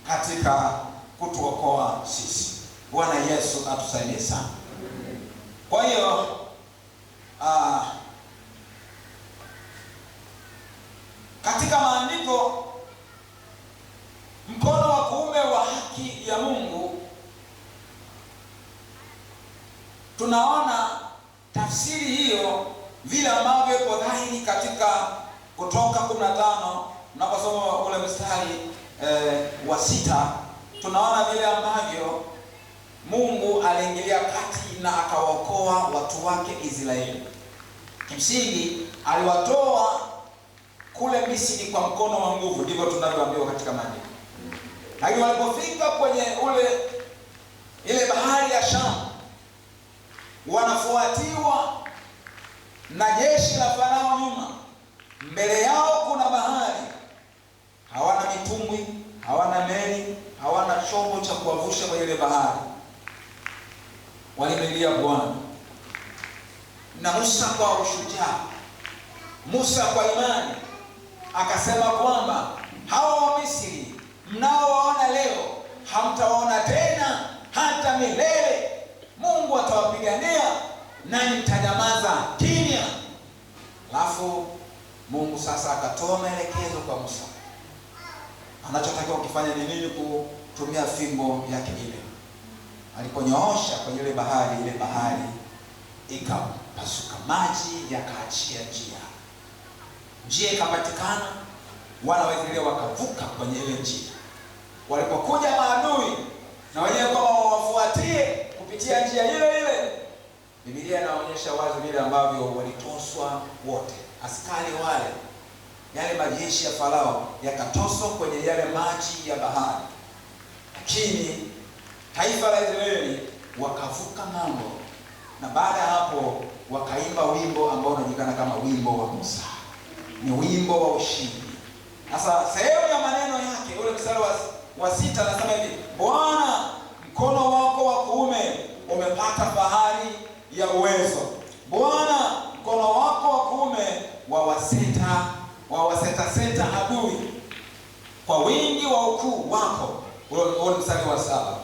katika kutuokoa sisi. Bwana Yesu atusaidie sana. Kwa hiyo katika maandiko, mkono wa kuume wa haki ya Mungu, tunaona tafsiri hiyo vile ambavyo iko dhahiri katika Kutoka 15 unaposoma ule mstari wa 6. Tunaona vile ambavyo Mungu aliingilia kati na akawaokoa watu wake Israeli. Kimsingi aliwatoa kule Misri kwa mkono wa nguvu, ndivyo tunavyoambiwa katika maandiko. Lakini walipofika kwenye ile bahari ya Shamu, wanafuatiwa na jeshi la Farao nyuma. Mbele yao kuna bahari, hawana mitumbwi, hawana meli, hawana chombo cha kuwavusha kwenye ile bahari. Walimlilia Bwana, na Musa kwa ushujaa, Musa kwa imani akasema kwamba hawa wa Misri mnaowaona leo hamtawaona tena hata milele. Mungu atawapigania nanyi mtanyamaza kimya. Alafu Mungu sasa akatoa maelekezo kwa Musa, anachotakiwa kufanya ni nini? Kutumia fimbo yake ile. Aliponyoosha kwenye ile bahari ikapasuka, maji yakaachia njia ikapatikana, wana wa Israeli wakavuka kwenye ile njia. Walipokuja maadui na wenyewe kama wafuatie kupitia njia ile, Biblia inaonyesha wazi vile ambavyo walitoswa wote, askari wale, yale majeshi ya Farao yakatoswa kwenye yale maji ya bahari. Lakini taifa la Israeli wakavuka ng'ambo, na baada ya hapo wakaimba wimbo ambao unajulikana kama wimbo wa Musa. Ni wimbo wa ushindi. Sasa sehemu ya maneno yake ule mstari wa 6 anasema hivi: Bwana, mkono wako wa kuume umepata fahari ya uwezo. Bwana, mkono wako wa kuume wawaseta adui. Kwa wingi wa ukuu wako, ule mstari wa 7,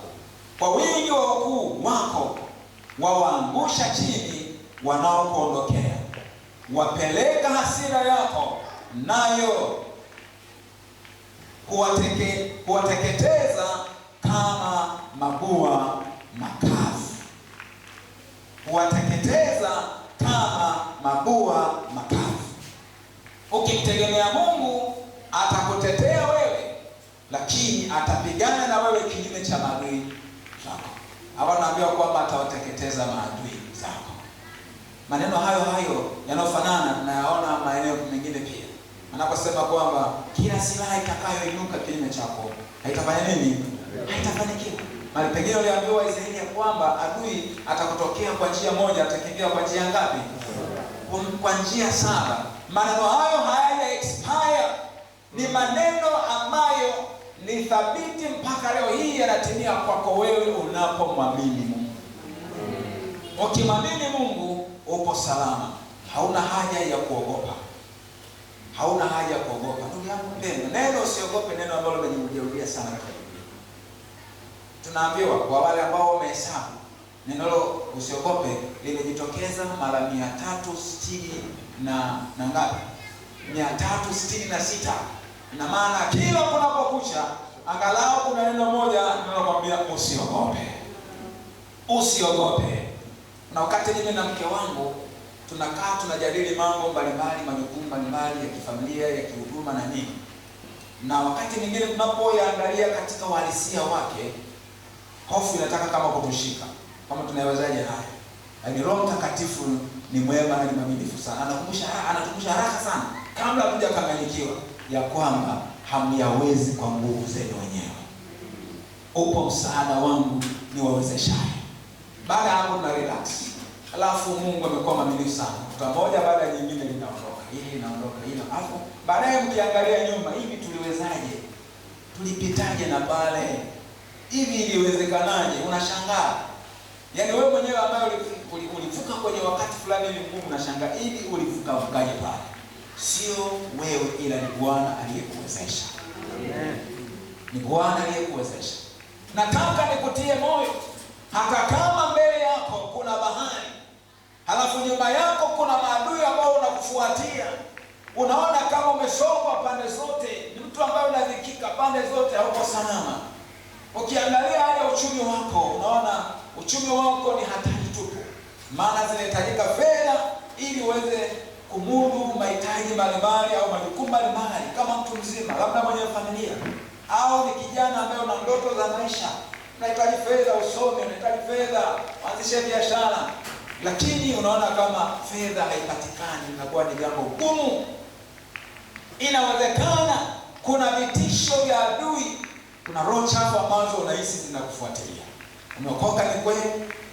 kwa wingi wa ukuu wako wawaangusha chini wanaokuondokea. Wapeleka hasira yako, nayo huwateketeza kama mabua makavu. Huwateketeza kama mabua makavu. Ukimtegemea Mungu atakutetea wewe, lakini atapigana na ambao naambiwa kwamba atawateketeza maadui zako. Maneno hayo hayo yanayofanana tunayaona maeneo mengine pia, anaposema kwamba kila silaha itakayoinuka kinyume chako haitafanya nini? Haitafanikiwa. Mali pengine waliambiwa Israeli ya kwamba adui atakutokea kwa njia moja, atakimbia kwa njia ngapi? Kwa njia 7. Maneno hayo haya expire, ni maneno ambayo ni thabiti mpaka leo hii, yanatimia kwako wewe unapomwamini Mungu. Ukimwamini Mungu upo salama, hauna haja ya kuogopa, hauna haja ya kuogopa. Ndugu yangu mpendwa, neno usiogope, neno ambalo limejirudia sana katika Biblia. Tunaambiwa kwa wale ambao wamehesabu, neno usiogope limejitokeza mara 360 na ngapi? 366. Ina maana kila kunapokucha angalau kuna neno moja linalokuambia usiogope. Usiogope. Na wakati mimi na mke wangu tunakaa tunajadili mambo mbalimbali, majukumu mbalimbali ya kifamilia, ya kihuduma na nini. Na wakati mwingine tunapoyaangalia katika uhalisia wake, hofu inataka kama kutushika. Kama tunawezaje haya? Yaani Roho Mtakatifu ni mwema na ni mwaminifu sana. Anatukumbusha haraka sana kabla hatujakanganyikiwa ya kwamba hamyawezi kwa nguvu zenu wenyewe. Upo msaada wangu ni wawezeshaye. Baada hapo tuna relax. Alafu Mungu amekuwa mwaminifu sana. Kwa moja baada ya nyingine linaondoka. Hili linaondoka, hili. Alafu baadaye mkiangalia nyuma, hivi tuliwezaje? Tulipitaje na pale? Hivi iliwezekanaje? Unashangaa. Yaani wewe mwenyewe ambaye ulivuka kwenye wakati fulani hivi Mungu unashangaa, hivi ulivukaje pale? Sio wewe, ila ni Bwana aliyekuwezesha. Amen. Ni Bwana aliyekuwezesha. Nataka nikutie moyo, hata kama mbele yako kuna bahari, halafu nyuma yako kuna maadui ambao unakufuatia, unaona kama umesongwa pande zote, ni mtu ambaye unadhikika pande zote, hauko salama. Ukiangalia hali ya uchumi wako, unaona uchumi wako ni hatari tupu. Maana zinahitajika fedha ili uweze kumudu mahitaji mbalimbali au majukumu mbalimbali kama mtu mzima, labda mwenye familia, au ni kijana ambaye una ndoto za maisha, unahitaji fedha usome, unahitaji fedha uanzishe biashara, lakini unaona kama fedha haipatikani, inakuwa ni jambo gumu. Inawezekana kuna vitisho vya adui, kuna roho chafu ambazo unahisi zinakufuatilia. Umeokoka ni kweli,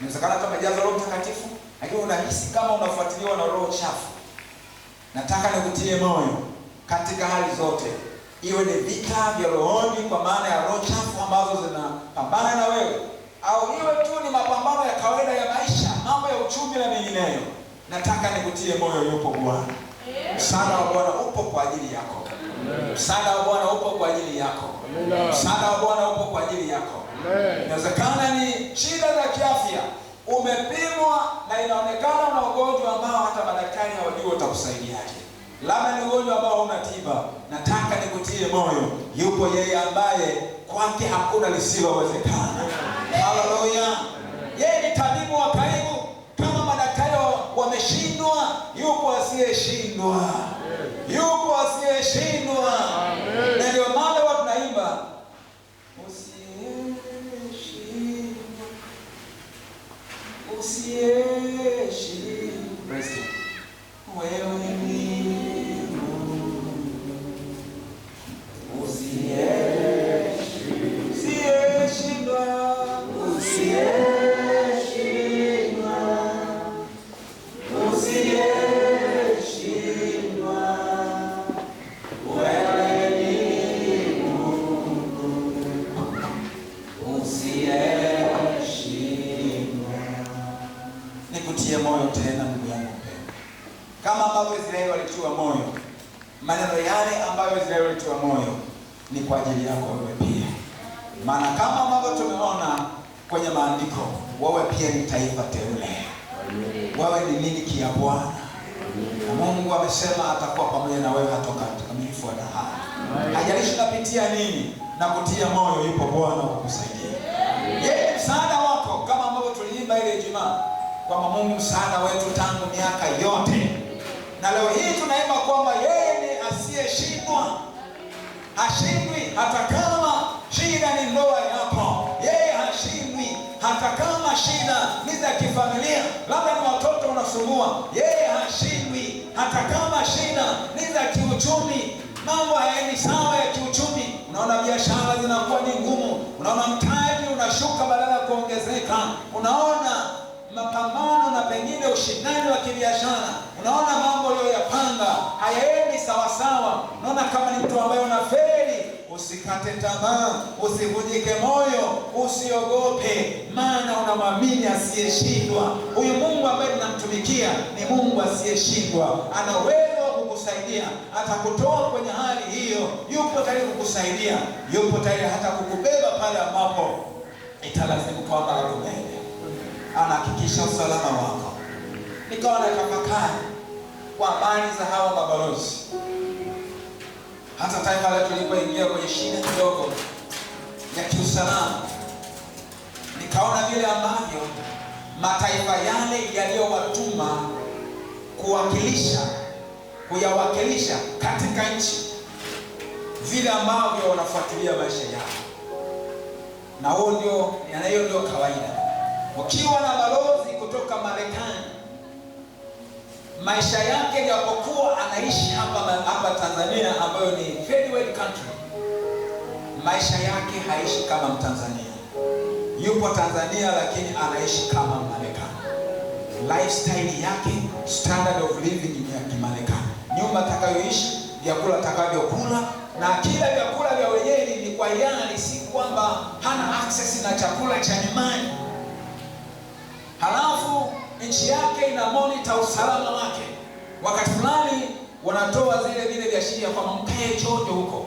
inawezekana kama umejazwa Roho Mtakatifu, lakini unahisi kama unafuatiliwa na roho chafu. Nataka nikutie moyo katika hali zote, iwe ni vita vya rohoni kwa maana ya roho chafu ambazo zinapambana na wewe, au iwe tu ni mapambano ya kawaida ya maisha, mambo ya uchumi na mengineyo. Nataka nikutie moyo, yupo Bwana. Msaada wa Bwana upo kwa ajili yako. Msaada wa Bwana upo kwa ajili yako. Msaada wa Bwana upo kwa ajili yako. Inawezekana ni shida za kiafya, umepimwa na inaonekana una ugonjwa ambao hata madaktari hawajui utakusaidiaje. Labda ni ugonjwa ambao huna tiba. Nataka nikutie moyo, yupo yeye ambaye kwake hakuna lisilowezekana. Haleluya. Yeye ni tabibu wa karibu. Kama madaktari wameshindwa, yupo asiyeshindwa. Yupo asiyeshindwa. Na ndio maana watu naimba usiyeshindwa, wewe ni Mungu. Usiyeshindwa, usiyeshindwa, usiyeshindwa, wewe ni Mungu. Usiyeshindwa. Nikutie moyo tena ndugu yangu mpendwa. Kama ambavyo Israeli walitiwa moyo, maneno yale ambayo Israeli walitiwa moyo ni kwa ajili yako wewe pia. Maana kama ambavyo tumeona kwenye maandiko, wewe pia ni taifa teule. Wewe ni miliki ya Bwana. Na Mungu amesema atakuwa pamoja na wewe hata ukamilifu wa dahari. Hajalishi unapitia nini, na kutia moyo, yupo Bwana kukusaidia. Yeye msaada wako, kama ambavyo tuliimba ile Ijumaa kwamba Mungu msaada wetu tangu miaka yote. Na leo hii tunaimba kwamba yeye ni asiyeshindwa. Hashindwi hata kama shida ni ndoa yako. Yeye hashindwi hata kama kama shida ni za kifamilia, labda ni watoto unasumbua, yeye hashindwi. Hata kama shida ni za kiuchumi, mambo hayaendi sawa ya kiuchumi, unaona biashara zinakuwa ni ngumu, unaona mtaji unashuka badala ya kuongezeka, unaona mapambano na pengine ushindani wa kibiashara, unaona mambo uliyoyapanga hayaendi sawa sawa, unaona kama ni mtu ambaye unafeli, usikate tamaa, usivunjike moyo, usiogope, maana unamwamini asiyeshindwa. Huyu Mungu ambaye tunamtumikia ni Mungu asiyeshindwa. Ana uwezo wa kukusaidia, atakutoa kwenye hali hiyo, yupo tayari kukusaidia, yupo tayari hata kukubeba pale ambapo italazimu kwamba akubebe. Anahakikisha usalama wako. Nikawa na tafakari kwa habari za hawa mabalozi. Hata taifa letu lilipoingia kwenye shida kidogo ya kiusalama, nikaona vile ambavyo mataifa yale yaliyowatuma kuyawakilisha katika nchi, vile ambavyo wanafuatilia maisha yao. Na hiyo ndio kawaida. Ukiwa na balozi kutoka Marekani, maisha yake japokuwa anaishi hapa Tanzania ambayo ni third world country, maisha yake haishi kama Mtanzania. Yupo Tanzania lakini anaishi kama Marekani. Lifestyle yake, standard of living ni ya Kimarekani. Nyumba atakayoishi, vyakula atakavyokula, na kila vyakula vya wenyeji ni kwa hiari, si kwamba hana access na chakula cha nyumbani. Halafu nchi yake ina monitor usalama wake. Wakati fulani wanatoa vile viashiria kwamba mkae chojo huko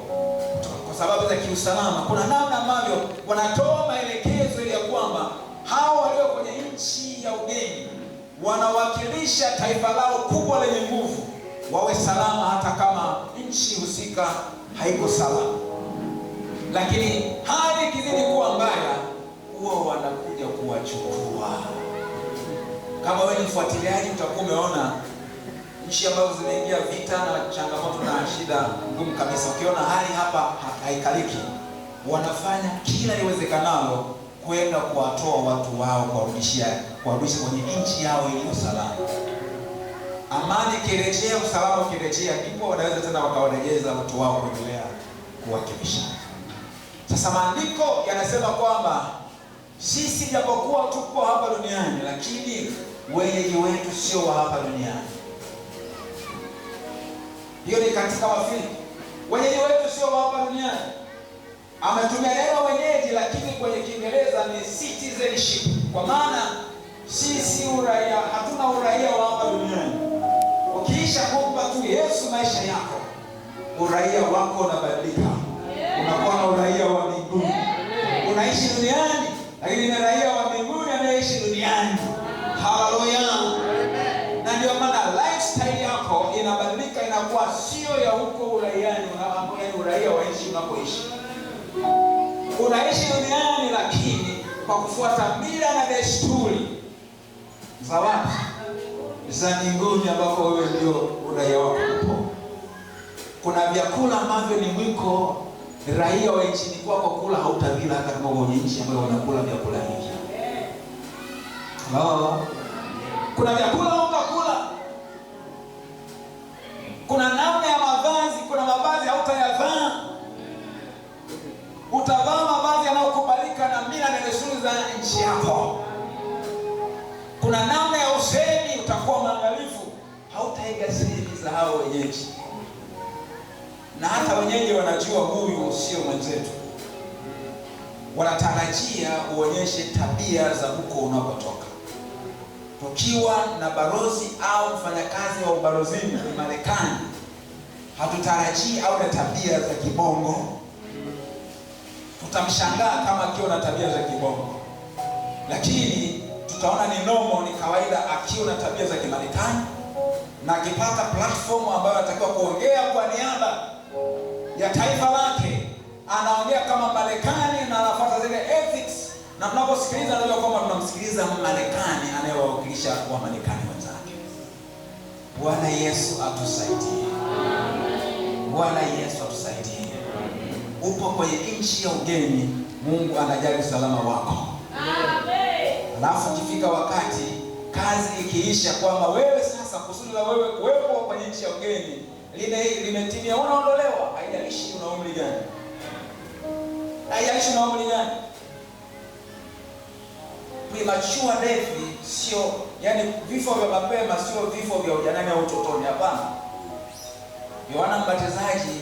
kwa sababu za kiusalama. Kuna namna ambavyo wanatoa maelekezo ya kwamba hao walio kwenye nchi ya ugeni wanawakilisha taifa lao kubwa lenye nguvu, wawe salama hata kama nchi husika haiko salama. Lakini hali ikizidi kuwa mbaya, huwa wanakuja kuwachukua. Kama wewe ni mfuatiliaji, utakuwa umeona nchi ambazo zimeingia vita na changamoto na shida ngumu kabisa. Ukiona hali hapa haikaliki, wanafanya kila iwezekanalo kwenda kuwatoa watu wao, kuwarudisha kwenye nchi yao iliyo salama. Amani kirejea, usalama kirejea, ndipo wanaweza tena wakawarejeza watu wao kuendelea kuwakilisha. Sasa maandiko yanasema kwamba sisi japokuwa tupo hapa duniani, lakini wenyeji wetu sio wa hapa duniani. Hiyo ni katika Wafilipi. Wenyeji wetu sio wa hapa duniani. Ametumia neno wenyeji, lakini kwenye Kiingereza ni citizenship, kwa maana sisi hatuna uraia wa hapa duniani. Ukiisha kumpa tu Yesu maisha yako, uraia wako unabadilika. Unakuwa na uraia wa mbinguni. Unaishi duniani, lakini ni raia wa mbinguni anayeishi duniani. Haleluya. Na ndio maana lifestyle yako inabadilika, inakuwa sio ya huko uraiani, uraia wa nchi unapoishi. Unaishi duniani lakini kwa kufuata mila na desturi za watu za mbinguni, ambapo wewe ndio uraia wako upo. Kuna vyakula ambavyo ni mwiko raia wa nchini kwako kula, hautavila hata kama wenye nchi ambayo wanakula vyakula hivi. Kuna vyakula utakula. Kuna namna ya mavazi, kuna mavazi hautayavaa. Utavaa mavazi yanayokubalika na mila na desturi za nchi yako. Kuna namna ya usemi, utakuwa mwangalifu, hautaiga siri za hao wenyeji. Na hata wenyeji wanajua huyu sio mwenzetu. Wanatarajia uonyeshe tabia za huko unakotoka. Tukiwa na balozi au mfanyakazi wa ubalozini wa Marekani, hatutarajii au na tabia za kibongo. Tutamshangaa kama akiwa na tabia za kibongo, lakini tutaona ni normal, ni kawaida akiwa na tabia za Kimarekani, na akipata platform ambayo anatakiwa kuongea kwa niaba ya taifa lake, anaongea kama Marekani na anafuata zile ethics. Na tunaposikiliza unajua kwamba tunamsikiliza Marekani anayewakilisha wa Marekani wenzake. Bwana Yesu atusaidie. Bwana Yesu atusaidie. Upo kwenye nchi ya ugeni, Mungu anajali usalama wako. Amen. Alafu ikifika wakati kazi ikiisha, kwamba wewe sasa kusudi la wewe kuwepo kwenye nchi ya ugeni limetimia, unaondolewa. Haijalishi una umri gani, haijalishi una umri gani. Premature death sio, yani vifo vya mapema sio vifo vya ujanani au utotoni, hapana. Yohana Mbatizaji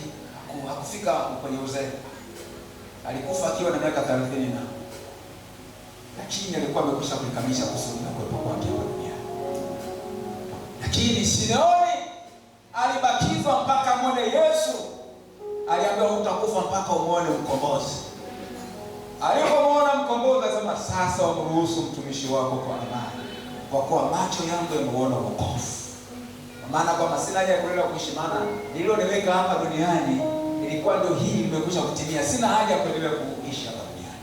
hakufika kwenye uzee, alikufa akiwa na miaka 30 na, lakini alikuwa amekwisha kulikamilisha kusudi la kuwepo kwake hapa duniani. Lakini Simeoni alibakizwa mpaka muone Yesu. Aliambiwa hutakufa mpaka umuone mkombozi. Alipomwona mkombozi akasema, sasa umruhusu mtumishi wako kwa amani, kwa kuwa macho yangu yameona wokovu. Maana kwamba sina haja ya kuendelea kuishi, maana nililoniweka hapa duniani ilikuwa ndio hii imekwisha kutimia. Sina haja ya kuendelea kuishi hapa duniani.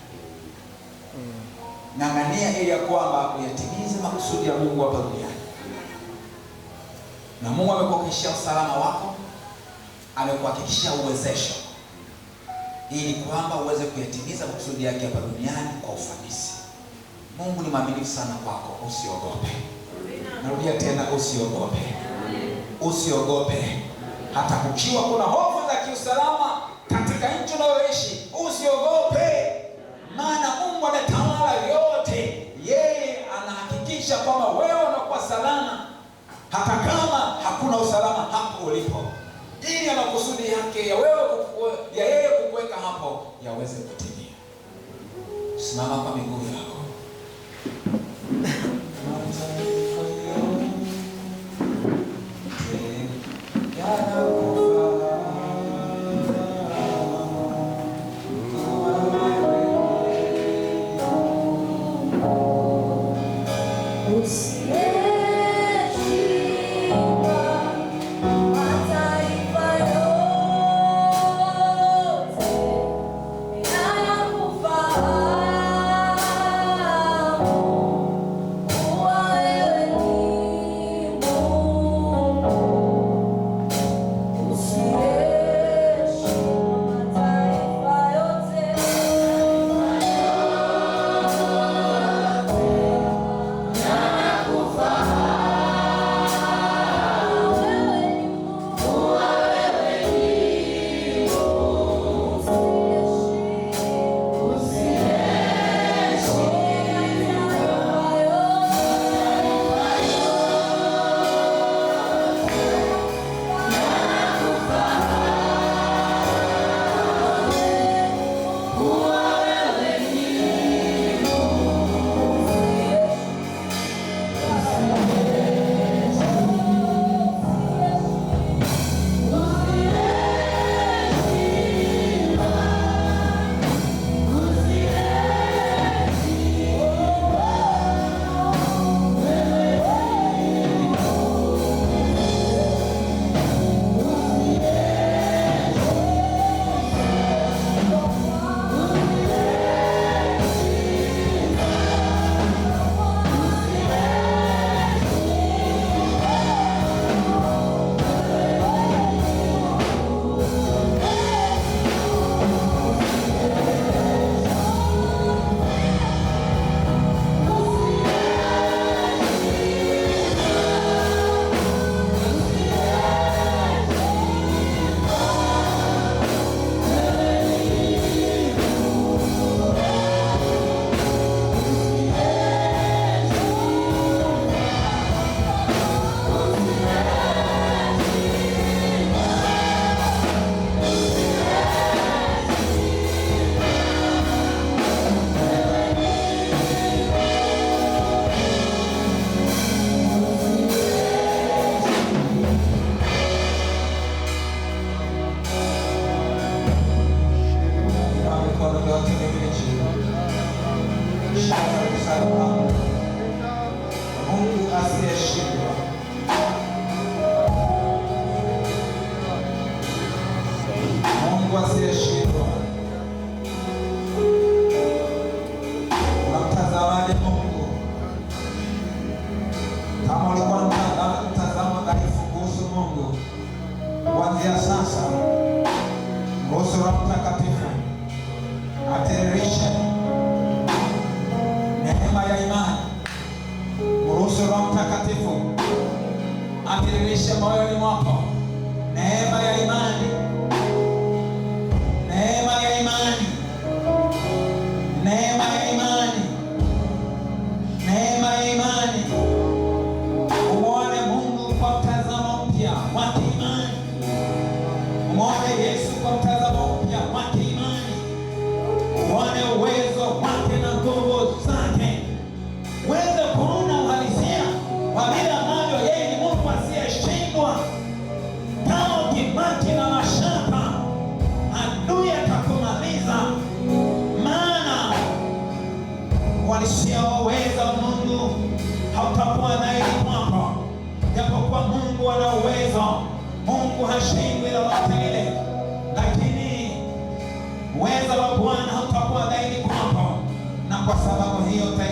Ng'ang'ania ili ya kwamba uyatimize makusudi ya Mungu hapa duniani. Na Mungu amekuhakikishia usalama wako, amekuhakikishia uwezesho, ili kwamba uweze kuyatimiza makusudi yake hapa duniani kwa ufanisi. Mungu ni mwaminifu sana kwako, usiogope. Narudia tena, usiogope. Usiogope. Hata kukiwa kuna hofu za kiusalama katika nchi unayoishi, usiogope. Maana Mungu anatawala yote. Yeye anahakikisha kwamba wewe unakuwa salama, hata kama hakuna usalama hapo ulipo, ili ya makusudi yake ya yeye kukuweka hapo yaweze kutimia. Simama kwa miguu yako. Mungu asiyeshindwa. Mungu asiyeshindwa. Unamtazamaje Mungu? Kama ulikuwa mtazamo dhaifu kuhusu Mungu, kuanzia sasa ruhusu Roho Mtakatifu atiririshe neema ya imani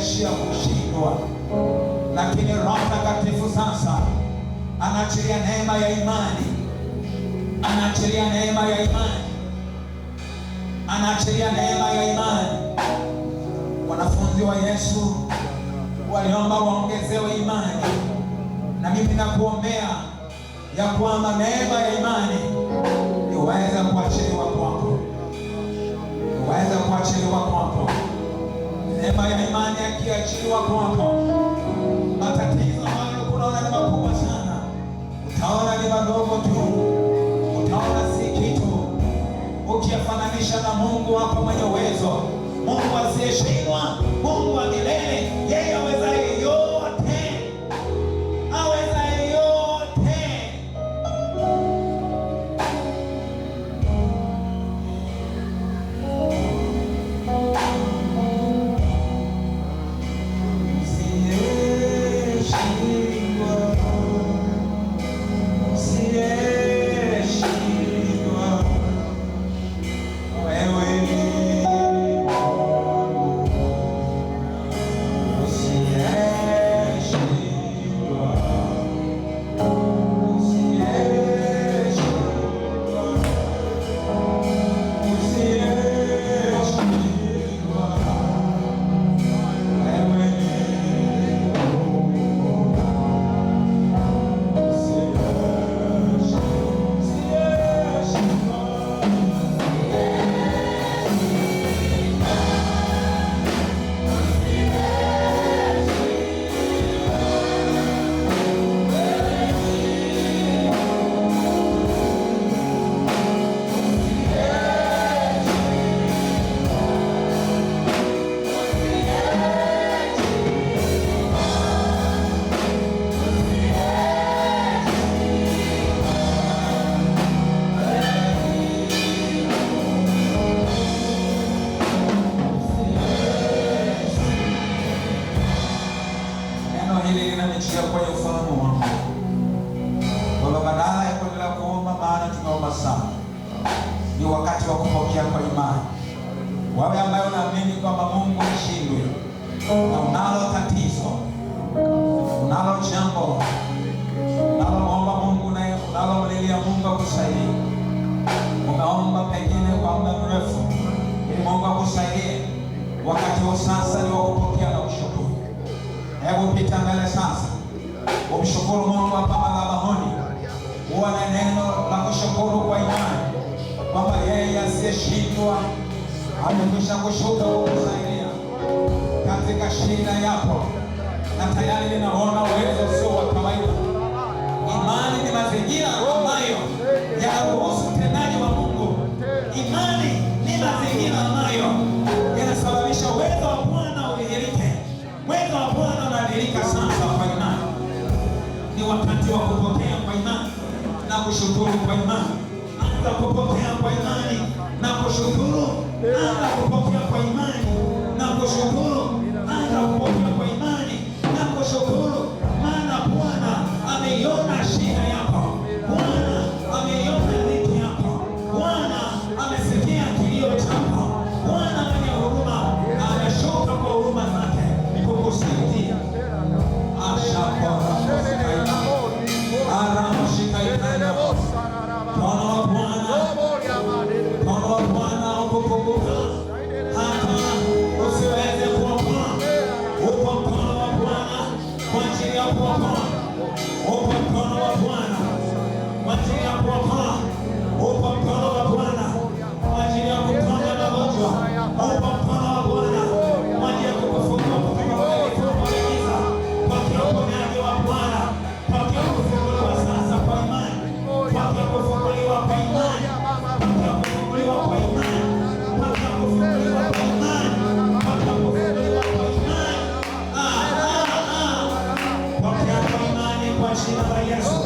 imeishia kushindwa, lakini Roho Mtakatifu sasa anaachilia neema ya imani, anaachilia neema ya imani, anaachilia neema ya imani. Wanafunzi wa Yesu waliomba waongezewe imani, na mimi nakuombea ya kwamba neema ya imani iweze kuachiliwa kwako, iweze kuachiliwa kwako. Neema ya imani yakiachiliwa kwako, matatizo ambayo unaona ni makubwa sana, utaona ni madogo tu, utaona si kitu, ukiyafananisha na Mungu hapa mwenye uwezo, Mungu asiyeshindwa, Mungu wa milele, yeye awezaye yote, awezaye yote. Kwenye ufahamu wangu Baba, badala ya kuendelea kuomba, maana tumeomba sana, ni wakati wa kupokea kwa imani. Wewe ambaye unaamini kwamba Mungu hashindwi, na unalo tatizo, unalo jambo, unalomwomba Mungu na unalomlilia Mungu akusaidie, umeomba pengine kwa muda mrefu ili Mungu akusaidie, wakati huu sasa ni wa kupokea na kushukuru. Hebu pita mbele sasa, umshukuru Mungu hapa madhabahuni. Uwe na neno la kushukuru kwa imani kwamba yeye asiyeshindwa amekwisha kushuka kukusaidia katika shida yako, na tayari ninaona uwezo sio wa kawaida. Imani ni mazingira ambayo yanaruhusu utendaji wa Mungu. Imani ni mazingira ambayo yanasababisha uwezo wa Bwana udhihirike. Uwezo wa Bwana unadhihirika sasa kwa imani. Ni wakati wa kupokea kwa imani na kushukuru kwa imani. Anza kupokea kwa imani na kushukuru. Anza kupokea kwa imani na kushukuru. Anza kupokea kwa imani na kushukuru, maana Bwana ameiona shida yako. Bwana ameiona dhiki yako. Bwana amesikia kilio chako. Bwana mwenye huruma ameshuka kwa huruma zake kukusaidia. Mkono wa Bwana ukukumbuka hata usiweze kuokoa. Upo mkono wa Bwana kwa ajili ya kuokoa. Upo mkono wa Bwana kwa ajili ya kuokoa. Upo mkono wa Bwana kwa ajili ya kuponya magonjwa. Upo mkono wa Bwana kwa ajili ya kukufungua kutoka kwenye vifungo vya giza. Pokea uponyaji wa Bwana. Pokea kufunguliwa sasa kwa imani. Pokea kufunguliwa kwa imani. Pokea kufunguliwa kwa imani. Pokea kufunguliwa kwa imani. Pokea kufunguliwa kwa imani. Pokea kwa imani kwa jina la Yesu.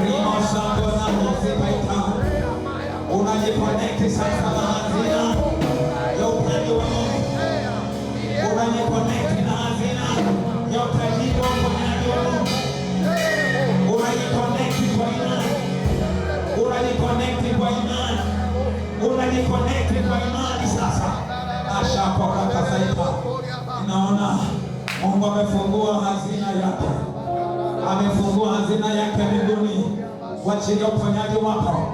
Rimo sango na mozi baita. Unajiconnect sasa na hazina ya upendo wa Mungu. Unajiconnect na hazina ya utajiri wa uponyaji wa Mungu. Unajiconnect kwa imani. Unajiconnect kwa imani. Unajiconnect kwa imani sasa. ashapokakasaika. Ninaona Mungu amefungua hazina yake, amefungua hazina yake mbinguni kwa ajili ya uponyaji wako.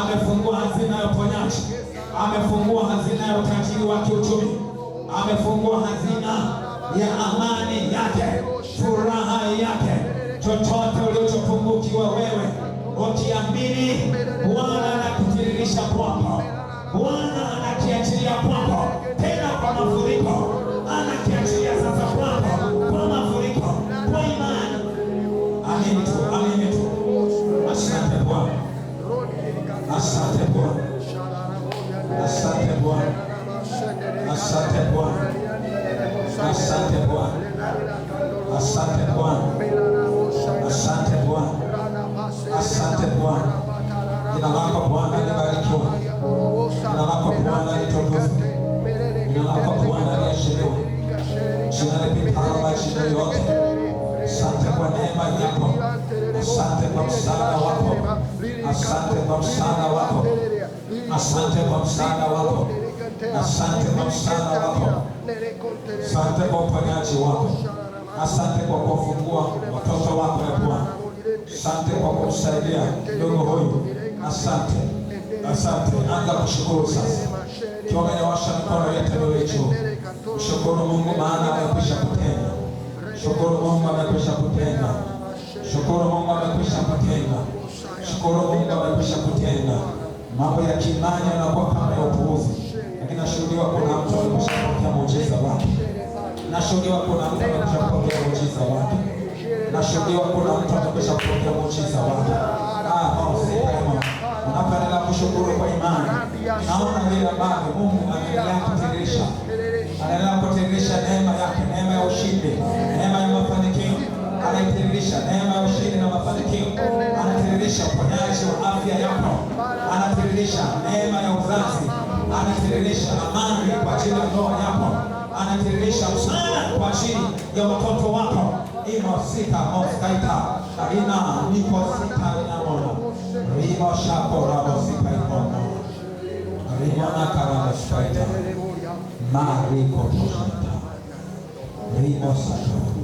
Amefungua hazina ya uponyaji, amefungua hazina ya utajiri wa kiuchumi, amefungua hazina ya amani yake, furaha yake. Chochote ulichopungukiwa wewe, ukiamini Bwana anakutiririsha kwako, Bwana anakiachilia kwako tena kwa mafuriko, anakiachilia sasa kwako kwa mafuriko, kwa imani. Amini tu, amini tu. Asante Bwana, asante Bwana, asante Bwana, asante Bwana, asante Bwana, asante Bwana, asante Bwana, asante Bwana. Jina lako Bwana libarikiwe, jina lako Bwana litukuzwe, jina lako Bwana liashiriwe, jina lipitalo majina yote. Asante kwa neema yako, asante kwa msaada wako, asante kwa msaada wako, asante kwa msaada wako, asante kwa msaada wako, asante kwa uponyaji wako, asante kwa kufungua watoto wako ya Bwana, asante kwa kumsaidia ndugu huyu, asante, asante. Anza kushukuru sasa, kiwa umenyosha mikono yote miwili juu. Shukuru Mungu maana amekwisha kutenda. Shukuru Mungu amekwisha kutenda. Shukuru Mungu amekwisha kutenda. Shukuru Mungu amekwisha kutenda. Mambo ya kiimani yanakuwa kama ya upuuzi, lakini nashuhudia kuna mtu amekwisha kupokea muujiza wake. Nashuhudia kuna mtu amekwisha kupokea muujiza wake. Nashuhudia kuna mtu amekwisha kupokea muujiza wake. Unapoendelea kushukuru kwa imani, naona vile ambavyo Mungu anaendelea kutiririsha, anaendelea kutiririsha neema yake, neema ya ushindi, neema ya mafanikio. Anaitiririsha neema ya ushindi na mafanikio, anatiririsha uponyaji wa afya yako, anatiririsha neema ya uzazi, anatiririsha amani kwa ajili ya ndoa yako, anatiririsha msaada kwa ajili ya watoto wako. Imosika moskaita arina nikosika inamona rimo shako rabosika inamona rimo nakarabosikaita mariko toshita rimo saka